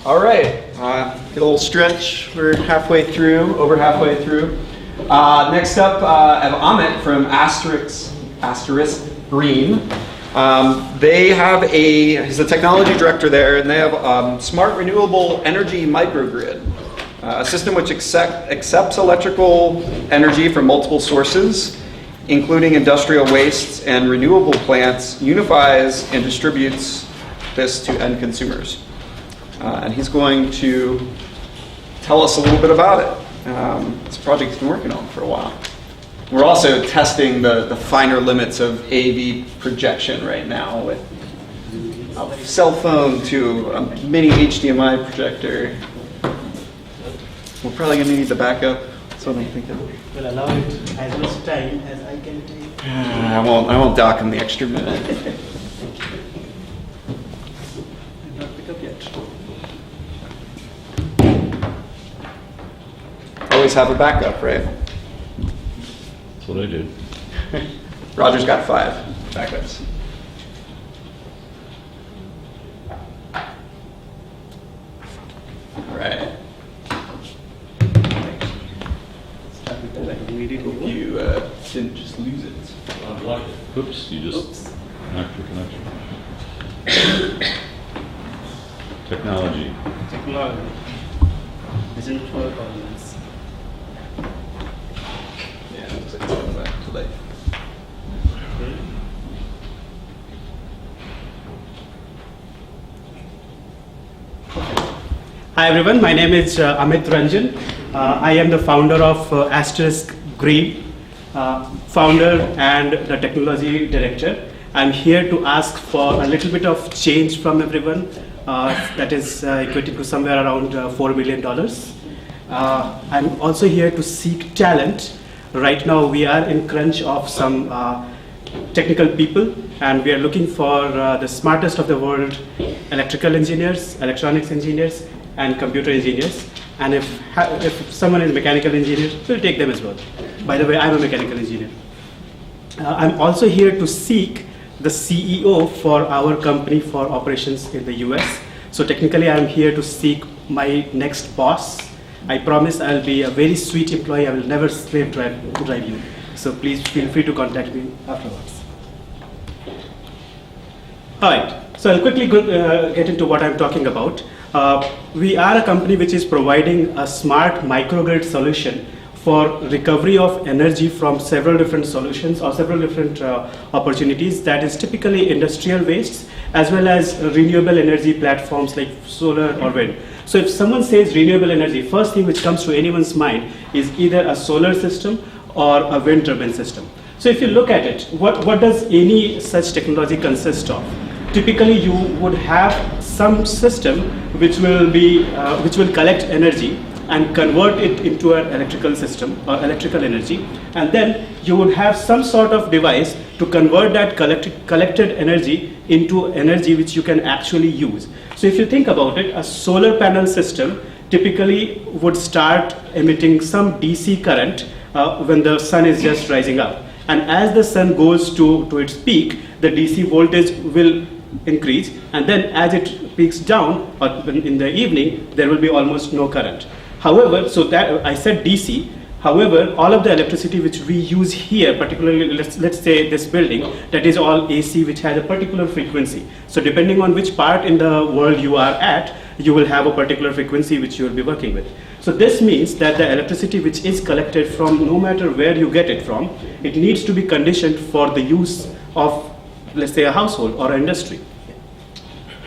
All right, get a little stretch. We're halfway through, over halfway through. Next up, I have Amit from Asterisk Green. He's the technology director there, and they have smart renewable energy microgrid, a system which accepts electrical energy from multiple sources, including industrial wastes and renewable plants, unifies and distributes this to end consumers. And he's going to tell us a little bit about it. It's a project he's been working on for a while. We're also testing the finer limits of AV projection right now with a cell phone to a mini HDMI projector. We're probably going to need the backup. That's what I'm thinking. Well, allow it as much time as I can take. I won't dock him the extra minute. Did not pick up yet. Always have a backup, right? That's what I did. Roger's got 5 backups. All right. You didn't just lose it. Unlock it. Oops, you just knocked your connection. Technology. Technology. Doesn't work on this. Yeah, it looks like it's going back to life. Hi everyone, my name is Amit Ranjan. I am the founder of Asterisk Green, founder and the technology director. I'm here to ask for a little bit of change from everyone. That is equating to somewhere around $4 million. I'm also here to seek talent. Right now we are in crunch of some technical people, and we are looking for the smartest of the world electrical engineers, electronics engineers, and computer engineers. And if someone is a mechanical engineer, we'll take them as well. By the way, I'm a mechanical engineer. I'm also here to seek the CEO for our company for operations in the US. So technically, I'm here to seek my next boss. I promise I'll be a very sweet employee. I will never slave drive you. So please feel free to contact me afterwards. All right, so I'll quickly get into what I'm talking about. We are a company which is providing a smart microgrid solution for recovery of energy from several different solutions or several different opportunities, that is typically industrial wastes as well as renewable energy platforms like solar or wind. So if someone says renewable energy, first thing which comes to anyone's mind is either a solar system or a wind turbine system. So if you look at it, what does any such technology consist of? Typically you would have some system which will collect energy and convert it into an electrical system or electrical energy, and then you would have some sort of device to convert that collected energy into energy which you can actually use. So if you think about it, a solar panel system typically would start emitting some DC current when the sun is just rising up, and as the sun goes to its peak, the DC voltage will increase, and then as it peaks down or in the evening, there will be almost no current. However, so that I said DC. However, all of the electricity which we use here, particularly let's say this building, that is all AC, which has a particular frequency. So depending on which part in the world you are at, you will have a particular frequency which you will be working with. So this means that the electricity which is collected from no matter where you get it from, it needs to be conditioned for the use of, let's say, a household or an industry.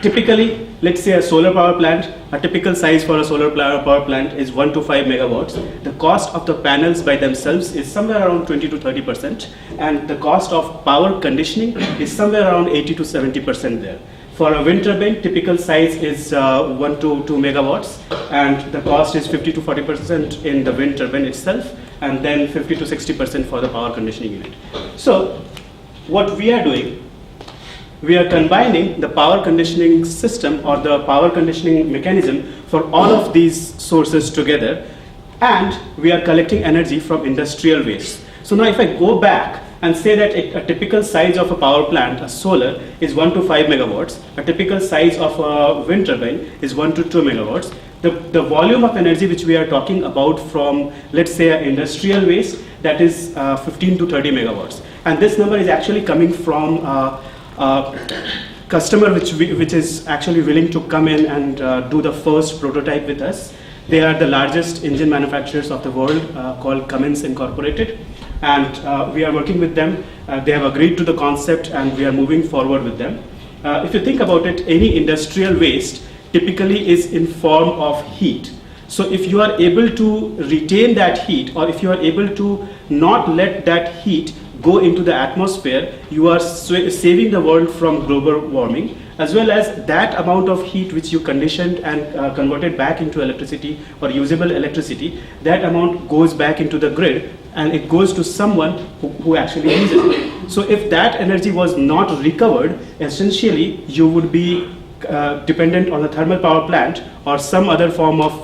Typically, let's say a solar power plant, a typical size for a solar power plant is 1 to 5 megawatts. The cost of the panels by themselves is somewhere around 20 to 30%, and the cost of power conditioning is somewhere around 80 to 70% there. For a wind turbine, typical size is 1 to 2 megawatts, and the cost is 50 to 40% in the wind turbine itself, and then 50 to 60% for the power conditioning unit. So, what we are doing, we are combining the power conditioning system or the power conditioning mechanism for all of these sources together, and we are collecting energy from industrial waste. So now if I go back and say that a typical size of a power plant, a solar, is 1 to 5 megawatts, a typical size of a wind turbine is 1 to 2 megawatts, the volume of energy which we are talking about from, let's say, an industrial waste, that is 15 to 30 megawatts. And this number is actually coming from customer which is actually willing to come in and do the first prototype with us. They are the largest engine manufacturers of the world, called Cummins Incorporated, and we are working with them. They have agreed to the concept, and we are moving forward with them. If you think about it, any industrial waste typically is in form of heat. So if you are able to retain that heat, or if you are able to not let that heat go into the atmosphere, you are saving the world from global warming, as well as that amount of heat which you conditioned and converted back into electricity or usable electricity, that amount goes back into the grid and it goes to someone who actually uses it. So if that energy was not recovered, essentially you would be dependent on a thermal power plant or some other form of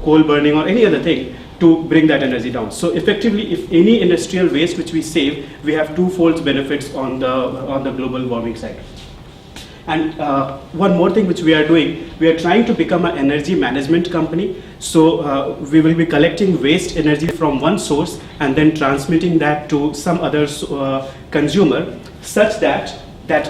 coal burning or any other thing to bring that energy down. So effectively, if any industrial waste which we save, we have twofold benefits on the global warming side. And one more thing which we are doing, we are trying to become an energy management company. So we will be collecting waste energy from one source and then transmitting that to some other consumer, such that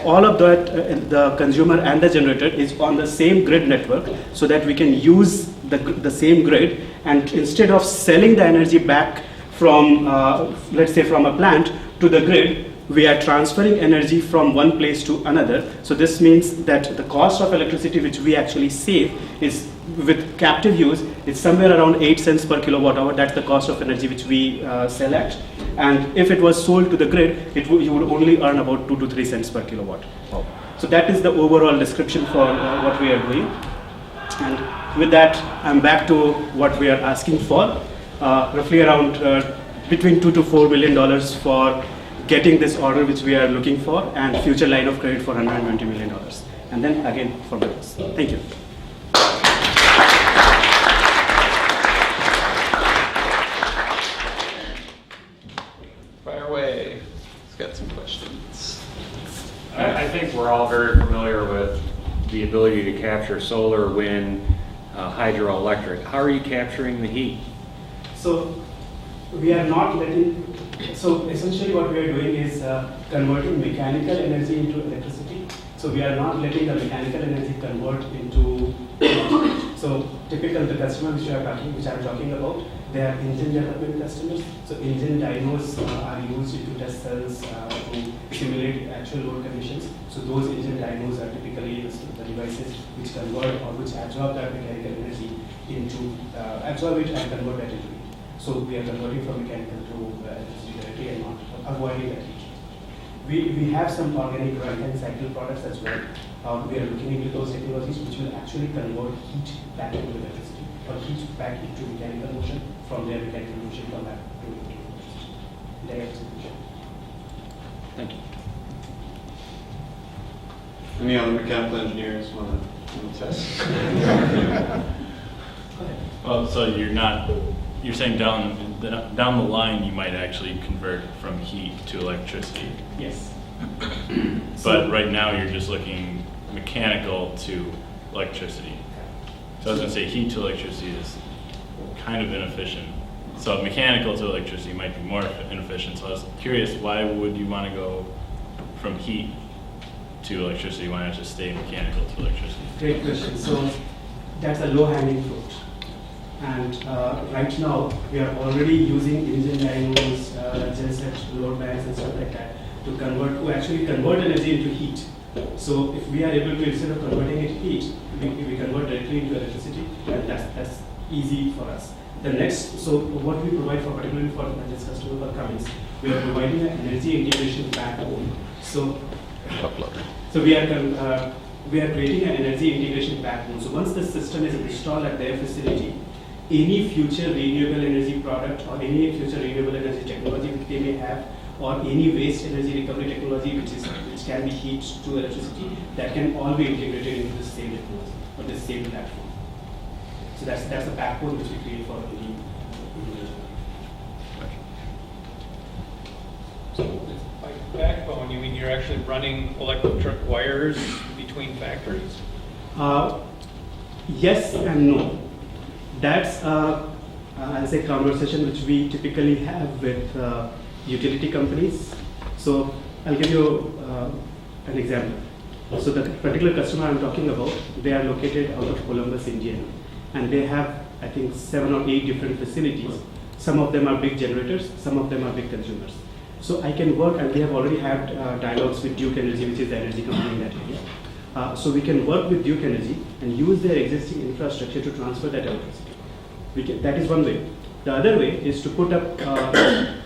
all of that, the consumer and the generator is on the same grid network, so that we can use the same grid, and instead of selling the energy back from, let's say from a plant to the grid, we are transferring energy from one place to another. So this means that the cost of electricity which we actually save is, with captive use, it's somewhere around 8 cents per kilowatt hour. That's the cost of energy which we sell at. And if it was sold to the grid, you would only earn about 2 to 3 cents per kilowatt. So that is the overall description for what we are doing. And with that, I'm back to what we are asking for, roughly around between $2 to $4 million for getting this order which we are looking for, and future line of credit for $120 million. And then again for business. Thank you. Fire away. Let's get some questions. I think we're all very familiar with the ability to capture solar, wind, hydroelectric. How are you capturing the heat? So we are not letting, so essentially what we are doing is converting mechanical energy into electricity. So we are not letting the mechanical energy convert into heat. So typical the customers which I'm talking about, they are engine development customers. So engine dynos are used into test cells to simulate actual load conditions. So those engine dynos are typically the devices which convert or which absorb that mechanical energy into, absorb it and convert that into heat. So we are converting from mechanical to electricity directly and not avoiding that heat. We have some organic Rankine cycle products as well. We are looking into those technologies which will actually convert heat back into electricity or heat back into mechanical motion, from their mechanical motion come back to electrical motion. Thank you. Any other mechanical engineers want to test? Well, so you're saying down the line you might actually convert from heat to electricity. Yes. But right now you're just looking mechanical to electricity. So I was going to say heat to electricity is kind of inefficient. So mechanical to electricity might be more inefficient. So I was curious, why would you want to go from heat to electricity? Why not just stay mechanical to electricity? Great question. So that's a low-hanging fruit. And right now, we are already using engine dynamos, genset load banks and stuff like that to actually convert energy into heat. So if we are able to, instead of converting it to heat, we convert directly into electricity, and that's easy for us. The next, so what we provide for, particularly for this customer for Cummins, we are providing an energy integration backbone. So we are creating an energy integration backbone. So once the system is installed at their facility, any future renewable energy product or any future renewable energy technology which they may have, or any waste energy recovery technology which can be heat to electricity, that can all be integrated into the same technology or the same platform. So that's the backbone which we create for any. So by backbone, you mean you're actually running electric wires between factories? Yes and no. That's I'll say conversation which we typically have with utility companies. So I'll give you an example. So the particular customer I'm talking about, they are located out of Columbus, India, and they have, I think, 7 or 8 different facilities. Some of them are big generators, some of them are big consumers. So I can work, and we have already had dialogues with Duke Energy, which is the energy company in that area. So we can work with Duke Energy and use their existing infrastructure to transfer that electricity. That is one way. The other way is to put up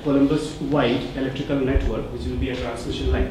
Columbus-wide electrical network, which will be a transmission line.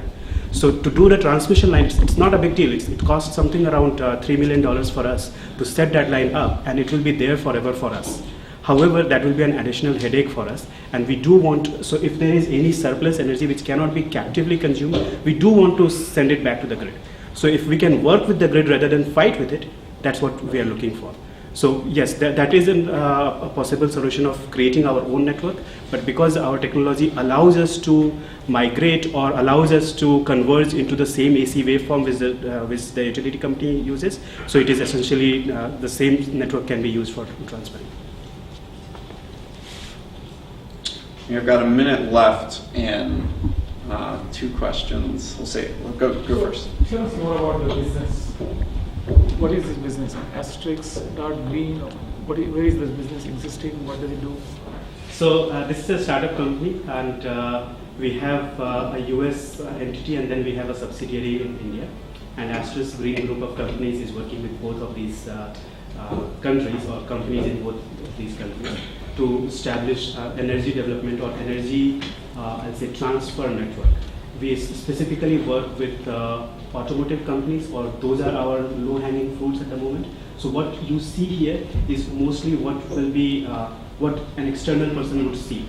So to do the transmission line, it's not a big deal. It costs something around $3 million for us to set that line up, and it will be there forever for us. However, that will be an additional headache for us, and we do want, so if there is any surplus energy which cannot be captively consumed, we do want to send it back to the grid. So if we can work with the grid rather than fight with it, that's what we are looking for. So yes, that is a possible solution of creating our own network, but because our technology allows us to migrate or allows us to converge into the same AC waveform which the utility company uses, so it is essentially the same network can be used for transferring. We've got a minute left and 2 questions. We'll go first. Tell us more about the business. What is this business? Asterisk Green? Where is this business existing? What does it do? So this is a startup company, and we have a US entity, and then we have a subsidiary in India. And Asterisk Green group of companies is working with both of these countries, or companies in both of these countries, to establish energy development or energy, I'll say, transfer network. We specifically work with automotive companies, or those are our low-hanging fruits at the moment. So what you see here is mostly what will be what an external person would see.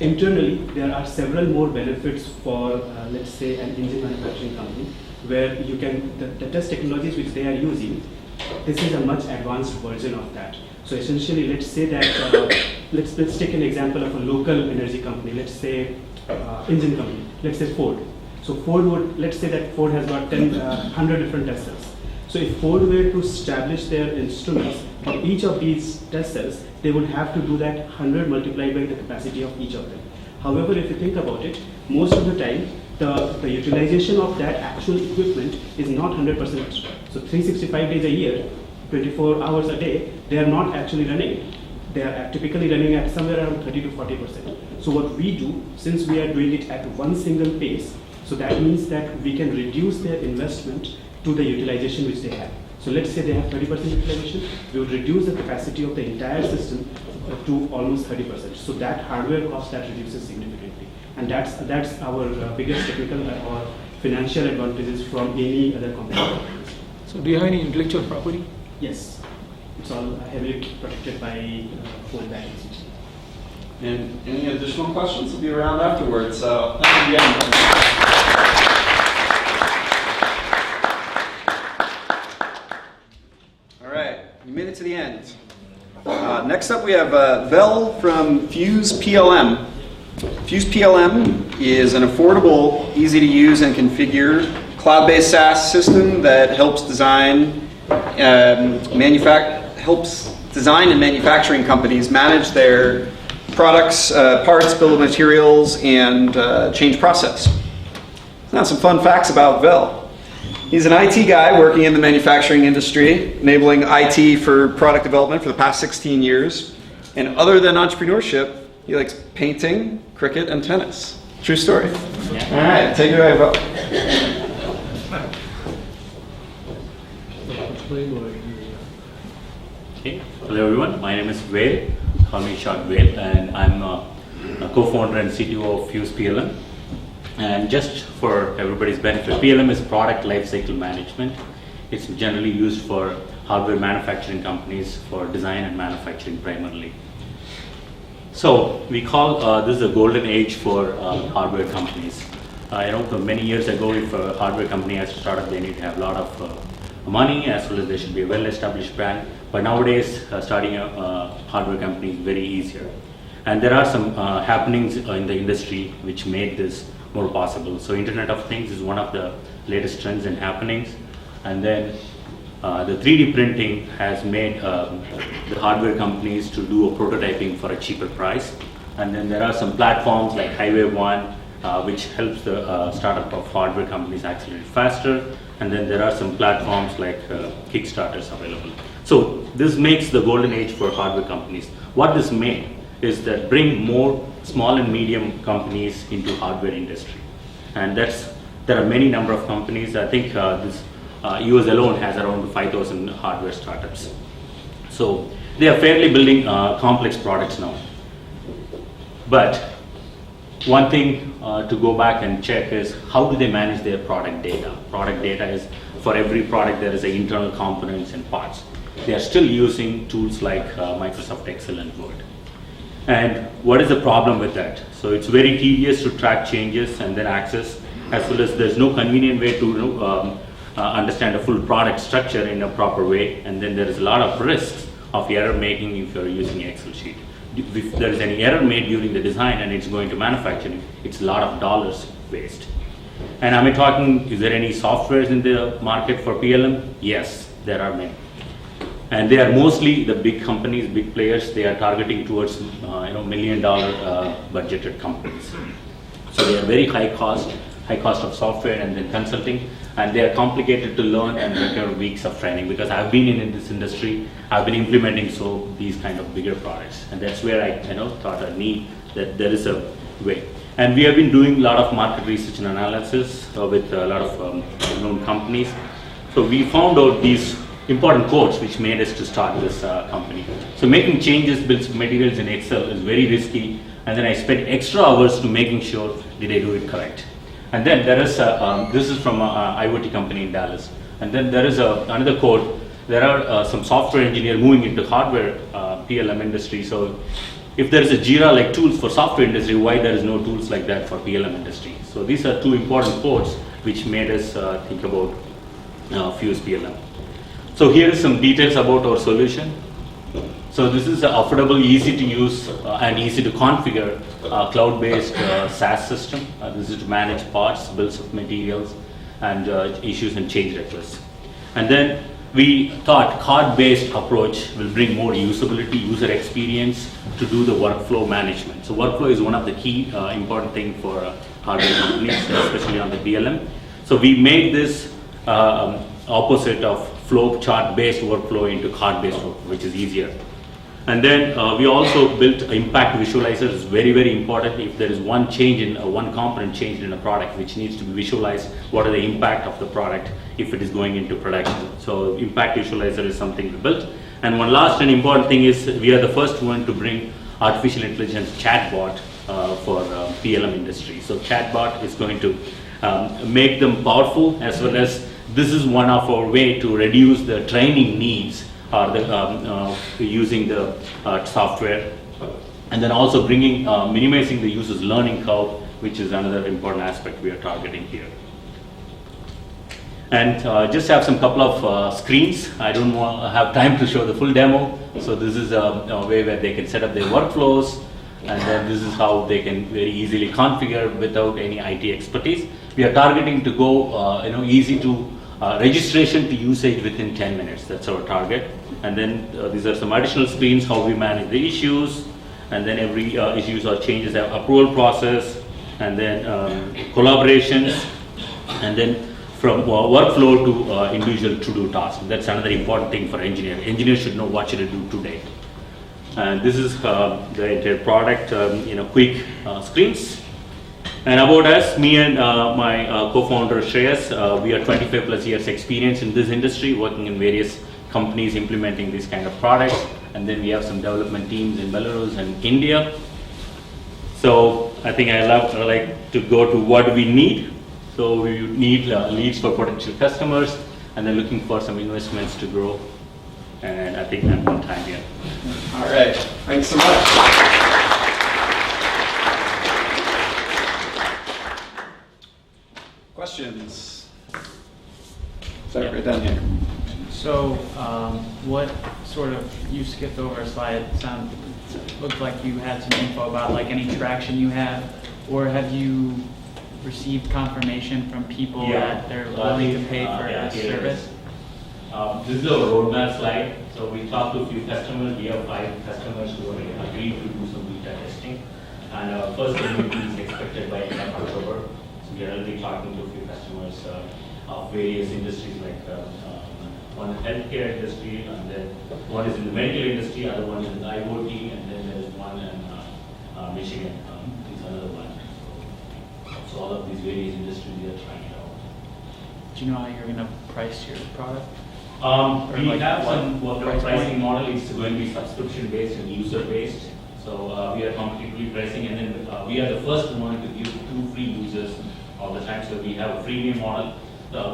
Internally, there are several more benefits for, let's say, an engine manufacturing company, where you can, the test technologies which they are using, this is a much advanced version of that. So essentially, let's say that, let's take an example of a local energy company, let's say engine company, let's say Ford. So Ford would, let's say that Ford has got 100 different test cells. So if Ford were to establish their instruments for each of these test cells, they would have to do that 100 multiplied by the capacity of each of them. However, if you think about it, most of the time, the utilization of that actual equipment is not 100%. So 365 days a year, 24 hours a day, they are not actually running. They are typically running at somewhere around 30 to 40%. So what we do, since we are doing it at one single pace, so that means that we can reduce their investment to the utilization which they have. So let's say they have 30% utilization, we would reduce the capacity of the entire system to almost 30%. So that hardware cost, that reduces significantly. And that's our biggest technical or financial advantages from any other company. So do you have any intellectual property? Yes. It's all heavily protected by full patents. And any additional questions will be around afterwards. So thank you again. All right, we made it to the end. Next up, we have Vel from Fuse PLM. Fuse PLM is an affordable, easy to use and configure cloud-based SaaS system that helps design and manufacturing companies manage their products, parts, bill of materials, and change process. Now some fun facts about Vel. He's an IT guy working in the manufacturing industry, enabling IT for product development for the past 16 years. And other than entrepreneurship, he likes painting, cricket, and tennis. True story. Yeah. All right, take it away, Vel. Okay. Hello everyone, my name is Vail, call me short Vail, and I'm a co-founder and CTO of Fuse PLM. And just for everybody's benefit, PLM is product lifecycle management. It's generally used for hardware manufacturing companies for design and manufacturing primarily. So we call this a golden age for hardware companies. Many years ago, if a hardware company has to start up, they need to have a lot of money, as well as they should be a well-established brand. But nowadays, starting a hardware company is very easier. And there are some happenings in the industry which made this more possible. So Internet of Things is one of the latest trends and happenings. And then the 3D printing has made the hardware companies to do a prototyping for a cheaper price. And then there are some platforms like Highway 1, which helps the startup of hardware companies accelerate faster. And then there are some platforms like Kickstarters available. So this makes the golden age for hardware companies. What this made is that bring more small and medium companies into hardware industry. And there are many number of companies. I think this US alone has around 5,000 hardware startups. So they are fairly building complex products now. But one thing to go back and check is how do they manage their product data? Product data is, for every product there is an internal components and parts. They are still using tools like Microsoft Excel and Word. And what is the problem with that? So it's very tedious to track changes and then access, as well as there's no convenient way to understand a full product structure in a proper way, and then there is a lot of risks of error making if you're using an Excel sheet. If there is any error made during the design and it's going to manufacturing, it's a lot of dollars waste. And am I talking, is there any softwares in the market for PLM? Yes, there are many. And they are mostly the big companies, big players. They are targeting towards $1 million budgeted companies. So they are very high cost of software and then consulting, and they are complicated to learn and require weeks of training. Because I've been in this industry, I've been implementing these kind of bigger products, and that's where I thought I need that there is a way. And we have been doing a lot of market research and analysis with a lot of known companies. So we found out these important codes which made us to start this company. So making changes, builds materials in Excel is very risky, and then I spent extra hours to making sure did I do it correct. And then there is this is from an IoT company in Dallas. And then there is another code. There are some software engineer moving into hardware PLM industry. So if there is a Jira like tools for software industry, why there is no tools like that for PLM industry? So these are two important codes which made us think about Fuse PLM. So here is some details about our solution. So this is an affordable, easy to use and easy to configure cloud-based SaaS system. This is to manage parts, bills of materials, and issues and change requests. And then we thought card-based approach will bring more usability, user experience to do the workflow management. So workflow is one of the key important thing for hardware companies, especially on the PLM. So we made this opposite of flow chart based workflow into card based workflow, which is easier. And then we also built impact visualizer. Is very, very important. If there is one change in one component changed in a product, which needs to be visualized, what are the impact of the product if it is going into production. So impact visualizer is something we built. And one last and important thing is we are the first one to bring artificial intelligence chatbot for PLM industry. So chatbot is going to make them powerful, as well as this is one of our way to reduce the training needs or the using the software, and then also bringing minimizing the user's learning curve, which is another important aspect we are targeting here. And just have some couple of screens. I don't have time to show the full demo, so this is a way where they can set up their workflows, and then this is how they can very easily configure without any IT expertise. We are targeting to go easy to registration to usage within 10 minutes. That's our target. And then these are some additional screens, how we manage the issues, and then every issues or changes have approval process, and then collaborations, and then from workflow to individual to-do tasks. That's another important thing for engineers. Engineers should know what should I do today. And this is the entire product, quick screens. And about us, me and my co-founder Shreyas, we are 25 plus years experience in this industry, working in various companies implementing these kind of products. And then we have some development teams in Belarus and India. So I think I like to go to what we need. So we need leads for potential customers, and then looking for some investments to grow. And I think I'm on time here. All right, thanks so much. Questions? So right down here. So, what sort of, you skipped over a slide, it looked like you had some info about like any traction you have, or have you received confirmation from people that they're willing to pay for this service? This is our roadmap slide. So we talked to a few customers. We have 5 customers who have agreed to do some beta testing. And our first MVP is expected by end of October. So we are already talking to a few customers of various industries, like one in healthcare industry, and then one is in the medical industry, other one is in IoT, and then there is one in Michigan. Is another one. So all of these various industries we are trying it out. Do you know how you're going to price your product? We have some pricing model. It's going to be subscription based and user based. So we are competitively pricing, and then we are the first one to give 2 free users all the time. So we have a freemium model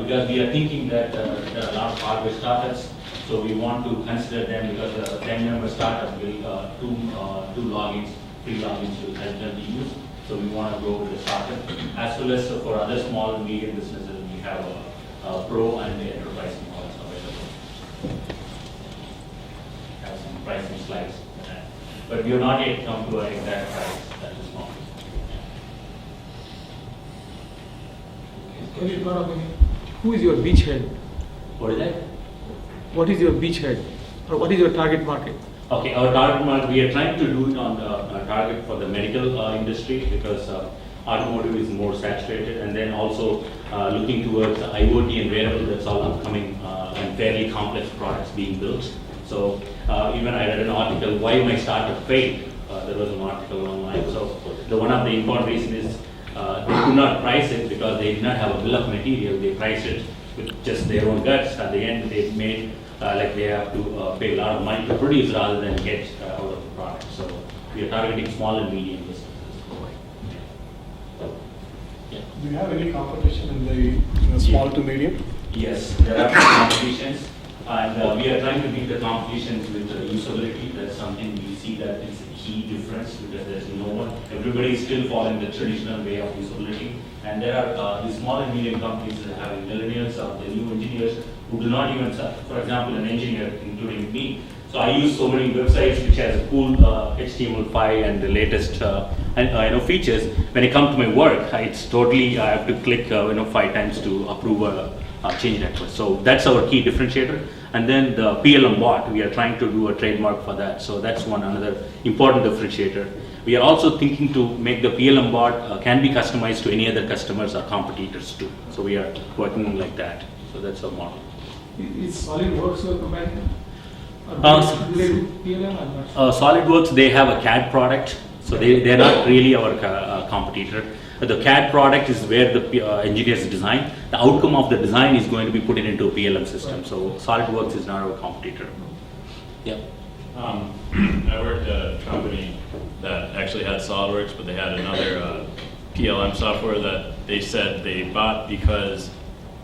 because we are thinking that there are a lot of hardware startups. So we want to consider them because a 10-member startup will two logins, free logins will help them to use. So we want to go with the startup. As well as for other small and medium businesses, we have a pro and the enterprise models available. Have some pricing slides for that. But we have not yet come to an exact price at this moment. Can you talk about who is your beachhead? What is that? What is your beachhead? Or what is your target market? Okay, our target market, we are trying to do it on the target for the medical industry because automotive is more saturated, and then also looking towards IoT and wearable, that's all upcoming and fairly complex products being built. So even I read an article, why my startup failed. There was an article online. So one of the important reasons is they could not price it because they did not have a bill of material. They priced it with just their own guts. At the end, they made like they have to pay a lot of money to produce rather than get out of the product. So we are targeting small and medium businesses. Yeah. Do you have any competition in the small to medium? Yes, there are competitions, and we are trying to beat the competitions with usability. That's something we see that is a key difference because there's no one. Everybody is still following the traditional way of usability, and there are these small and medium companies that have millennials or the new engineers who do not even, for example, an engineer, including me. So I use so many websites which has a cool HTML5 and the latest features. When I come to my work, it's totally I have to click 5 times to approve a change request. So that's our key differentiator. And then the PLM bot, we are trying to do a trademark for that. So that's another important differentiator. We are also thinking to make the PLM bot can be customized to any other customers or competitors too. So we are working like that. So that's our model. Is SolidWorks your competitor? Do they do PLM? I'm not sure. SolidWorks, they have a CAD product, so they're not really our competitor. The CAD product is where the engineers design. The outcome of the design is going to be put into a PLM system. So SolidWorks is not our competitor. Yeah. I worked at a company that actually had SolidWorks, but they had another PLM software that they said they bought because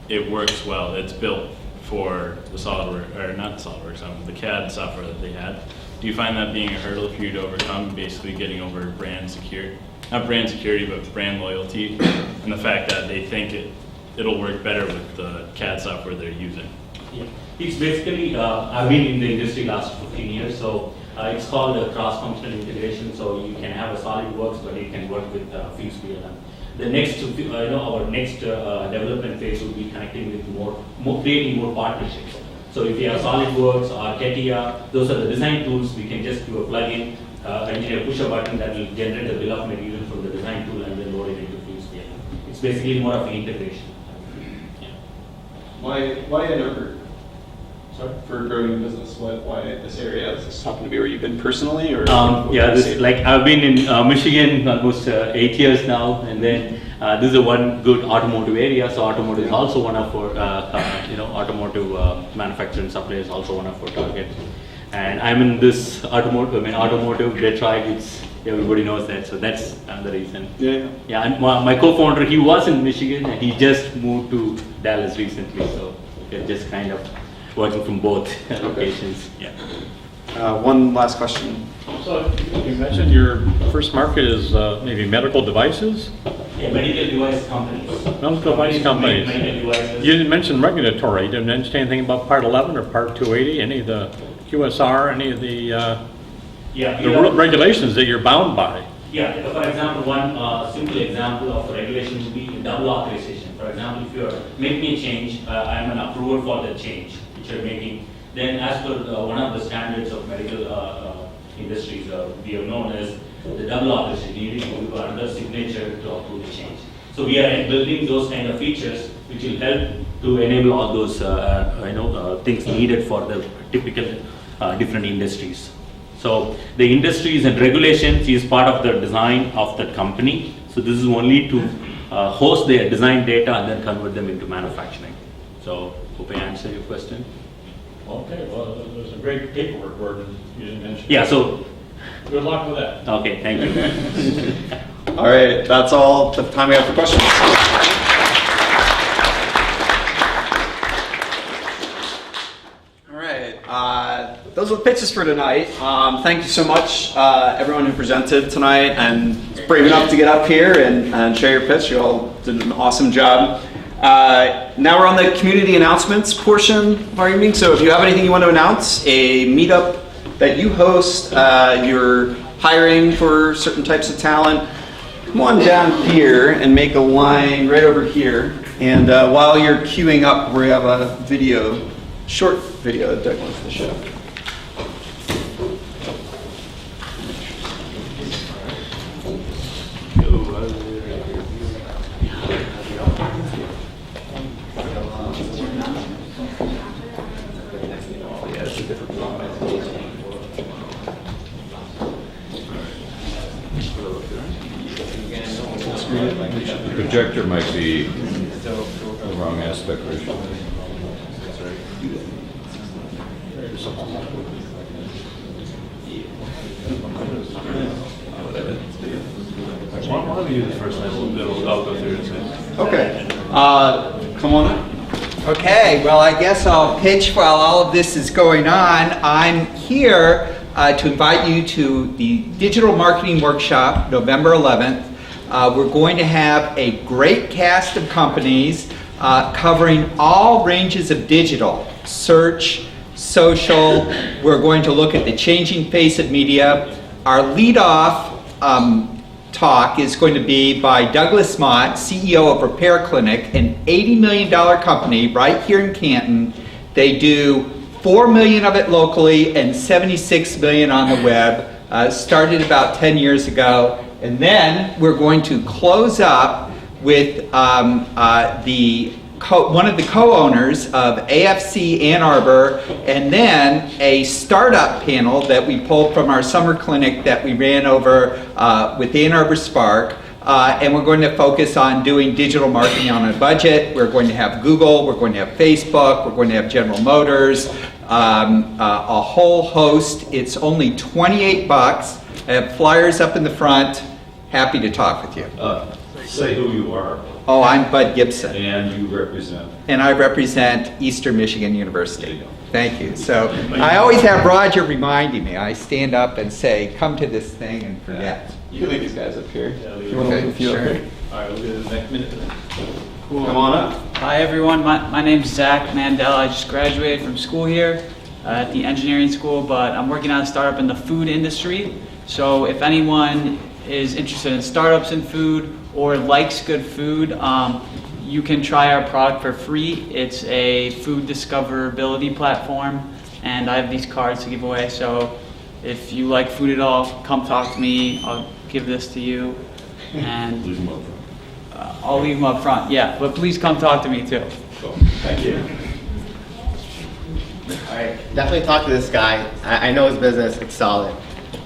it works well. It's built for the SolidWorks, or not SolidWorks, the CAD software that they had. Do you find that being a hurdle for you to overcome, basically getting over brand security, not brand security, but brand loyalty, and the fact that they think it'll work better with the CAD software they're using? Yeah. It's basically, I've been in the industry last 15 years, so it's called a cross-functional integration, so you can have a SolidWorks, but it can work with Fuse PLM. The next, our next development phase will be connecting with creating more partnerships. So if you have SolidWorks or CATIA, those are the design tools. We can just do a plugin, engineer push a button that will generate the bill of material from the design tool and then load it into Fuse PLM. It's basically more of an integration. Yeah. Why Ann Arbor? Sorry? For growing a business, why this area? Is this happen to be where you've been personally, or? I've been in Michigan almost 8 years now, and then this is one good automotive area. So automotive is also one of our, automotive manufacturing suppliers, also one of our targets. And I'm in this automotive Detroit. Everybody knows that, so that's another reason. Yeah. Yeah, and my co-founder, he was in Michigan, and he just moved to Dallas recently. So we're just kind of working from both locations. Yeah. One last question. So you mentioned your first market is maybe medical devices? Yeah, medical device companies. Medical device companies. Medical devices. You didn't mention regulatory. You didn't mention anything about Part 11 or Part 280, any of the QSR, any of the regulations that you're bound by? Yeah, for example, one simple example of regulation would be double authorization. For example, if you're making a change, I'm an approver for the change which you're making, then as per one of the standards of medical industries, we have known as the double authorization. You need to give another signature to approve the change. So we are building those kind of features which will help to enable all those things needed for the typical different industries. So the industries and regulations is part of the design of the company. So this is only to host their design data and then convert them into manufacturing. So hope I answered your question. Okay, well, there's a great paperwork burden you didn't mention. Yeah, so Good luck with that. Okay, thank you. All right, that's all the time we have for questions. All right, those are the pitches for tonight. Thank you so much, everyone who presented tonight and was brave enough to get up here and share your pitch. You all did an awesome job. Now we're on the community announcements portion of our evening. So if you have anything you want to announce, a meetup that you host, you're hiring for certain types of talent, come on down here and make a line right over here. And while you're queuing up, we have a video, short video that Doug wants to show. The projector might be the wrong aspect ratio. Why don't we do the first line? I'll go through it. Okay. Come on up. Okay, well, I guess I'll pitch while all of this is going on. I'm here to invite you to the Digital Marketing Workshop, November 11th. We're going to have a great cast of companies covering all ranges of digital, search, social. We're going to look at the changing face of media. Our lead-off talk is going to be by Douglas Mott, CEO of Repair Clinic, an $80 million company right here in Canton. They do $4 million of it locally and $76 million on the web. Started about 10 years ago. And then we're going to close up with one of the co-owners of AFC Ann Arbor, and then a startup panel that we pulled from our summer clinic that we ran over with Ann Arbor Spark. And we're going to focus on doing digital marketing on a budget. We're going to have Google, we're going to have Facebook, we're going to have General Motors, a whole host. It's only $28. I have flyers up in the front. Happy to talk with you. Say who you are. Oh, I'm Bud Gibson. And you represent? And I represent Eastern Michigan University. Thank you. So I always have Roger reminding me. I stand up and say, come to this thing and forget. You can leave these guys up here. You want to leave a few up here? All right, we'll do the next minute. Cool. Come on up. Hi everyone, my name's Zach Mandel. I just graduated from school here at the engineering school, but I'm working on a startup in the food industry. So if anyone is interested in startups in food or likes good food, you can try our product for free. It's a food discoverability platform, and I have these cards to give away. So if you like food at all, come talk to me. I'll give this to you, and Leave them up front. I'll leave them up front. Yeah, but please come talk to me too. Cool. Thank you. All right, definitely talk to this guy. I know his business, it's solid.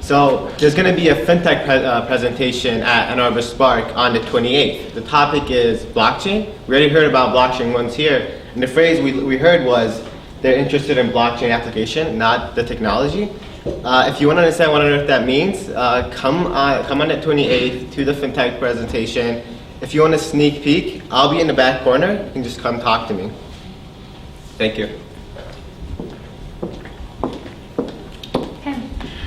So there's going to be a fintech presentation at Ann Arbor Spark on the 28th. The topic is blockchain. We already heard about blockchain once here, and the phrase we heard was they're interested in blockchain application, not the technology. If you want to understand what on earth that means, come on the 28th to the fintech presentation. If you want a sneak peek, I'll be in the back corner. You can just come talk to me. Thank you.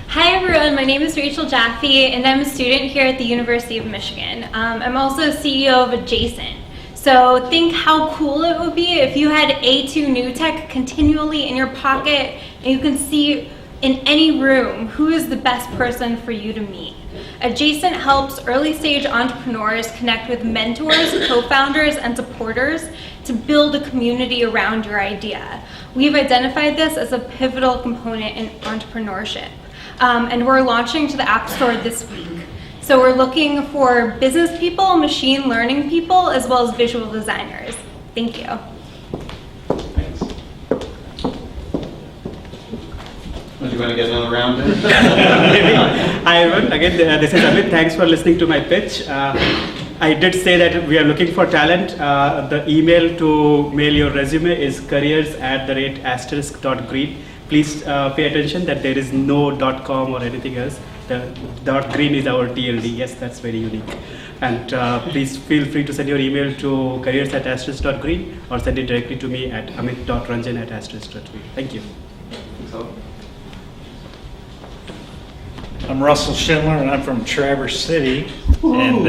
Hi everyone, my name is Rachel Jaffe and I'm a student here at the University of Michigan. I'm also CEO of Adjacent. So think how cool it would be if you had A2 New Tech continually in your pocket and you can see in any room who is the best person for you to meet. Adjacent helps early stage entrepreneurs connect with mentors, co-founders, and supporters to build a community around your idea. We've identified this as a pivotal component in entrepreneurship. And we're launching to the App Store this week. So we're looking for business people, machine learning people, as well as visual designers. Thank you. Thanks. Do you want to get another round in? Hi everyone, again this is Amit. Thanks for listening to my pitch. I did say that we are looking for talent. The email to mail your resume is careers@**green. Please pay attention that there is no .com or anything else. The dot green is our TLD. Yes, that's very unique. And please feel free to send your email to careers@asterisk.green or send it directly to me at amit.ranjan@asterisk.green. Thank you. I'm Russell Schindler, and I'm from Traverse City. And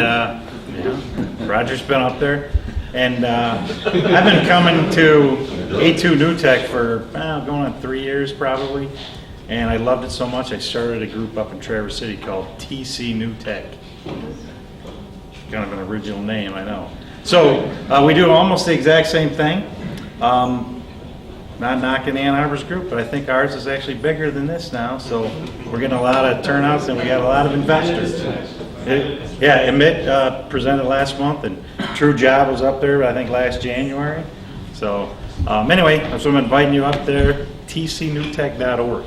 Roger's been up there. And I've been coming to A2 New Tech for going on 3 years probably. And I loved it so much, I started a group up in Traverse City called TC New Tech. Kind of an original name, I know. So we do almost the exact same thing. Not knocking Ann Arbor's group, but I think ours is actually bigger than this now. So we're getting a lot of turnouts and we got a lot of investors. Yeah, Amit presented last month, and True Job was up there, I think, last January. So anyway, so I'm inviting you up there, tcnewtech.org.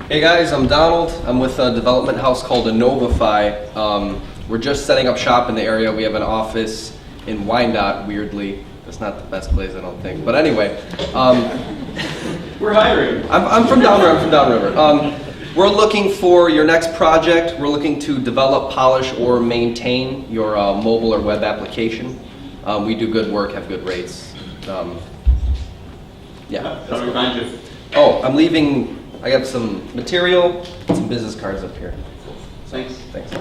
Hey guys, I'm Donald. I'm with a development house called Innovify. We're just setting up shop in the area. We have an office in Wyandotte, weirdly. That's not the best place, I don't think. But anyway, we're hiring. I'm from Downriver. We're looking for your next project. We're looking to develop, polish, or maintain your mobile or web application. We do good work, have good rates. Yeah. How do we find you? Oh, I'm leaving. I got some material, some business cards up here. Thanks. Thanks.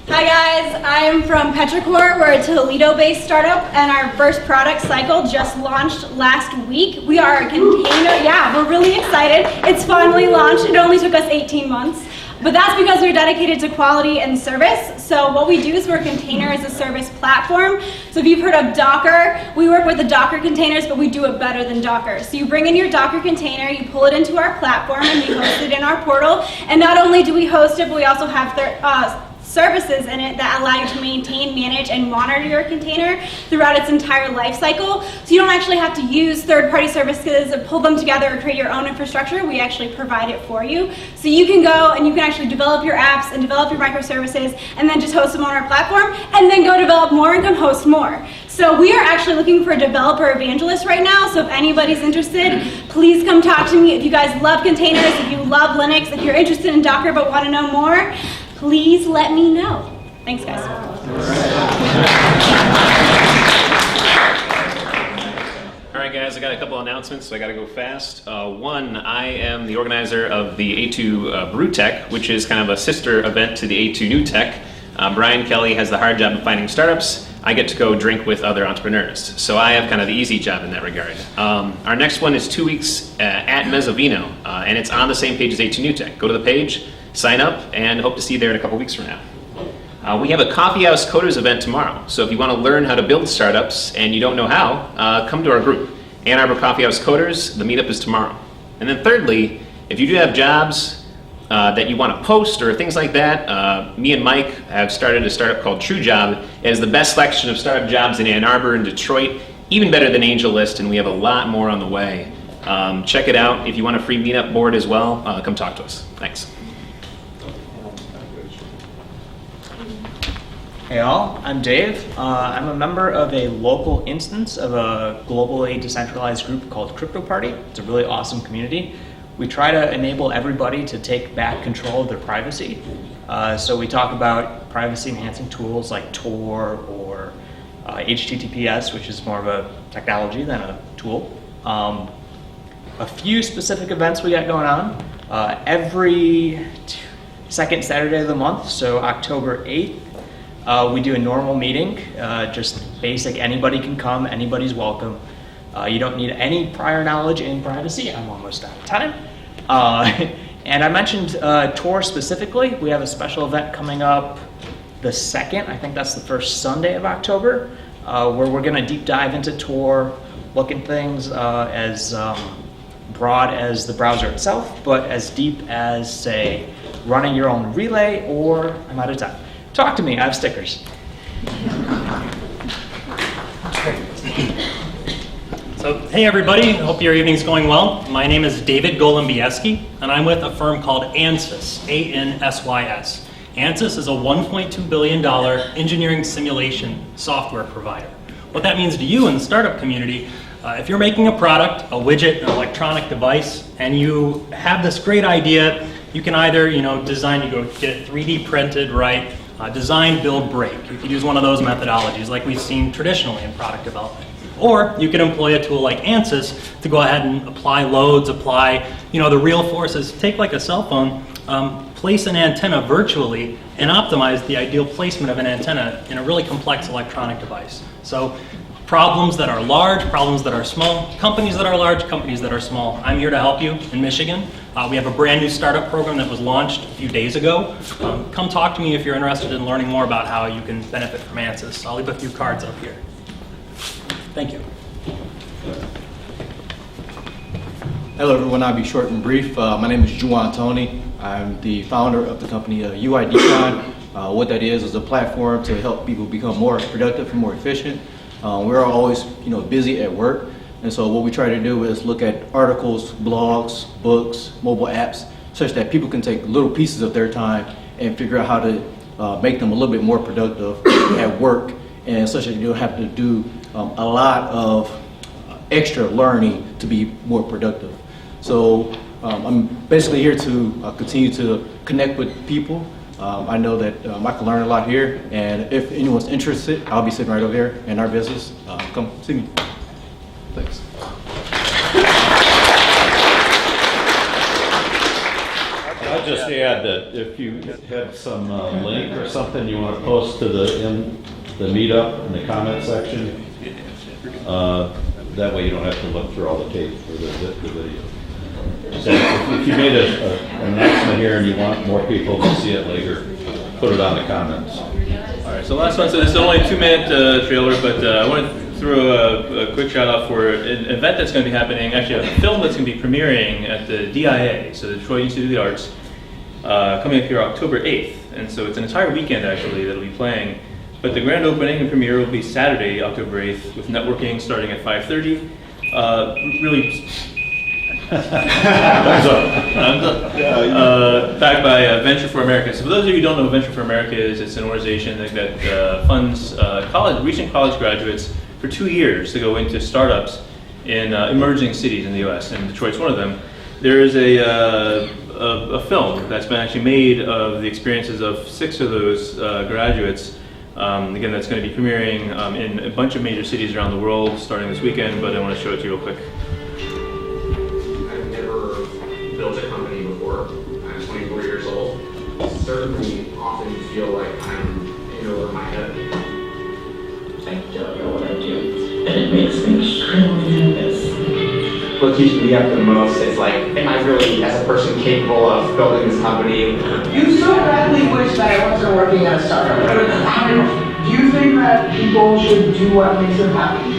Hi guys, I am from Petrichor. We're a Toledo-based startup, and our first product cycle just launched last week. We are a container, we're really excited. It's finally launched. It only took us 18 months. But that's because we're dedicated to quality and service. So what we do is we're a container as a service platform. So if you've heard of Docker, we work with the Docker containers, but we do it better than Docker. So you bring in your Docker container, you pull it into our platform, and we host it in our portal. And not only do we host it, but we also have services in it that allow you to maintain, manage, and monitor your container throughout its entire life cycle. So you don't actually have to use third-party services and pull them together or create your own infrastructure. We actually provide it for you. So you can go and you can actually develop your apps and develop your microservices and then just host them on our platform and then go develop more and come host more. So we are actually looking for a developer evangelist right now. So if anybody's interested, please come talk to me. If you guys love containers, if you love Linux, if you're interested in Docker but want to know more, please let me know. Thanks, guys. All right, guys, I got a couple announcements, so I got to go fast. One, I am the organizer of the A2 Brew Tech, which is kind of a sister event to the A2 New Tech. Brian Kelly has the hard job of finding startups. I get to go drink with other entrepreneurs. So I have kind of the easy job in that regard. Our next one is 2 weeks at Mezzovino, and it's on the same page as A2 New Tech. Go to the page, sign up, and hope to see you there in a couple weeks from now. We have a Coffee House Coders event tomorrow. So if you want to learn how to build startups and you don't know how, come to our group. Ann Arbor Coffee House Coders, the meetup is tomorrow. And then thirdly, if you do have jobs that you want to post or things like that, me and Mike have started a startup called True Job. It is the best selection of startup jobs in Ann Arbor and Detroit, even better than AngelList, and we have a lot more on the way. Check it out. If you want a free meetup board as well, come talk to us. Thanks. Hey all, I'm Dave. I'm a member of a local instance of a globally decentralized group called Crypto Party. It's a really awesome community. We try to enable everybody to take back control of their privacy. So we talk about privacy enhancing tools like Tor or HTTPS, which is more of a technology than a tool. A few specific events we got going on. Every second Saturday of the month, so October 8th, we do a normal meeting, just basic, anybody can come, anybody's welcome. You don't need any prior knowledge in privacy. I'm almost out of time. And I mentioned Tor specifically. We have a special event coming up the 2nd, I think that's the first Sunday of October, where we're gonna deep dive into Tor, look at things as broad as the browser itself, but as deep as, say, running your own relay, or I'm out of time. Talk to me, I have stickers. So, hey everybody, hope your evening's going well. My name is David Golombieski, and I'm with a firm called ANSYS, A-N-S-Y-S. ANSYS is a $1.2 billion engineering simulation software provider. What that means to you in the startup community, if you're making a product, a widget, an electronic device, and you have this great idea, you can either design, you go get it 3D printed, right? Design, build, break. You could use one of those methodologies like we've seen traditionally in product development. Or you can employ a tool like ANSYS to go ahead and apply loads, apply the real forces. Take like a cell phone, place an antenna virtually, and optimize the ideal placement of an antenna in a really complex electronic device. So problems that are large, problems that are small, companies that are large, companies that are small. I'm here to help you in Michigan. We have a brand new startup program that was launched a few days ago. Come talk to me if you're interested in learning more about how you can benefit from ANSYS. I'll leave a few cards up here. Thank you. Hello everyone, I'll be short and brief. My name is Juwan Tony. I'm the founder of the company UIDCon. What that is a platform to help people become more productive and more efficient. We're always busy at work, and so what we try to do is look at articles, blogs, books, mobile apps, such that people can take little pieces of their time and figure out how to make them a little bit more productive at work, and such that you don't have to do a lot of extra learning to be more productive. So I'm basically here to continue to connect with people. I know that I can learn a lot here, and if anyone's interested, I'll be sitting right over here in our business. Come see me. Thanks. I'll just add that if you have some link or something you want to post to the meetup in the comment section, that way you don't have to look through all the tape for the video. So if you made an announcement here and you want more people to see it later, put it on the comments. All right, so last one. So this is only a 2-minute trailer, but I want to throw a quick shout out for an event that's going to be happening, actually a film that's going to be premiering at the DIA, so the Detroit Institute of the Arts, coming up here October 8th. And so it's an entire weekend actually that'll be playing. But the grand opening and premiere will be Saturday, October 8th, with networking starting at 5:30. Really backed by Venture for America. So for those of you who don't know what Venture for America is, it's an organization that funds recent college graduates for 2 years to go into startups in emerging cities in the U.S., and Detroit's one of them. There is a film that's been actually made of the experiences of 6 of those graduates. Again, that's going to be premiering in a bunch of major cities around the world starting this weekend, but I want to show it to you real quick. Built a company before. I'm 24 years old. Certainly often feel like I'm in over my head. I don't know what I do, and it makes me extremely nervous. What keeps me up the most is like, am I really, as a person, capable of building this company? You so badly wish that I wasn't working at a startup. Do you think that people should do what makes them happy?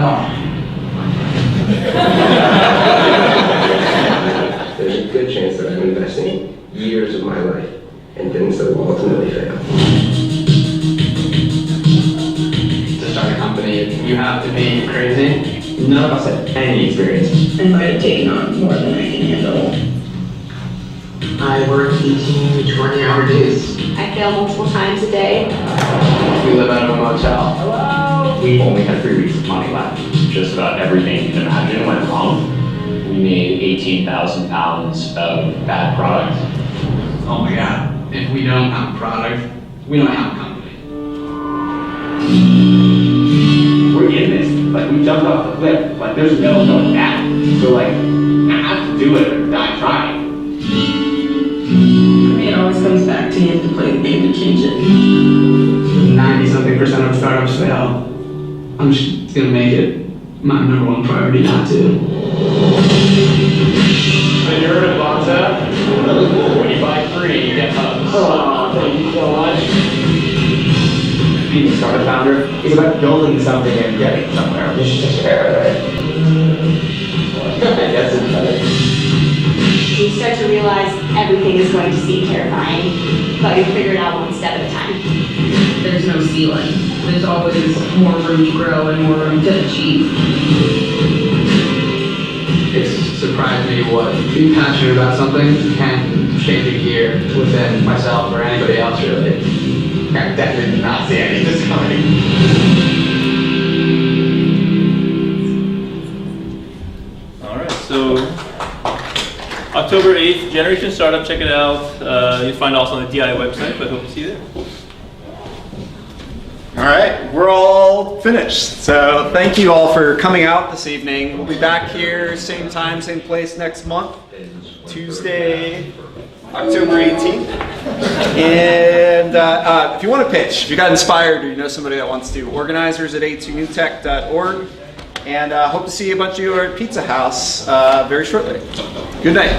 No. There's a good chance that I'm investing years of my life in things that will ultimately fail. To start a company, you have to be crazy. None of us have any experience. I might have taken on more than I can handle. I work 18 to 20-hour days. I fail multiple times a day. We live out of a motel. Hello? We only had 3 weeks of money left. Just about everything you can imagine went wrong. We made 18,000 pounds of bad product. Oh my god. If we don't have a product, we don't have a company. We're in this. Like, we jumped off the cliff. Like, there's no going back. So, like, I have to do it or die trying. For me, it always comes back to you have to play the game to change it. 90-something% of startups fail. I'm just gonna make it my #1 priority not to. When you're in a Bonza, when you buy 3, you get hugs. Oh, thank you so much. Being a startup founder is about building something and getting somewhere. You should just share it, right? Yes, it's better. You start to realize everything is going to seem terrifying, but you figure it out one step at a time. There's no ceiling. There's always more room to grow and more room to achieve. It's surprised me what being passionate about something can change a gear within myself or anybody else, really. I definitely did not see any of this coming. October 8th, Generation Startup, check it out. You'll find also on the DI website, but hope to see you there. All right, we're all finished. So thank you all for coming out this evening. We'll be back here, same time, same place next month, Tuesday, October 18th. And if you want to pitch, if you got inspired or you know somebody that wants to, organizers at a2newtech.org. And hope to see a bunch of you at Pizza House very shortly. Good night.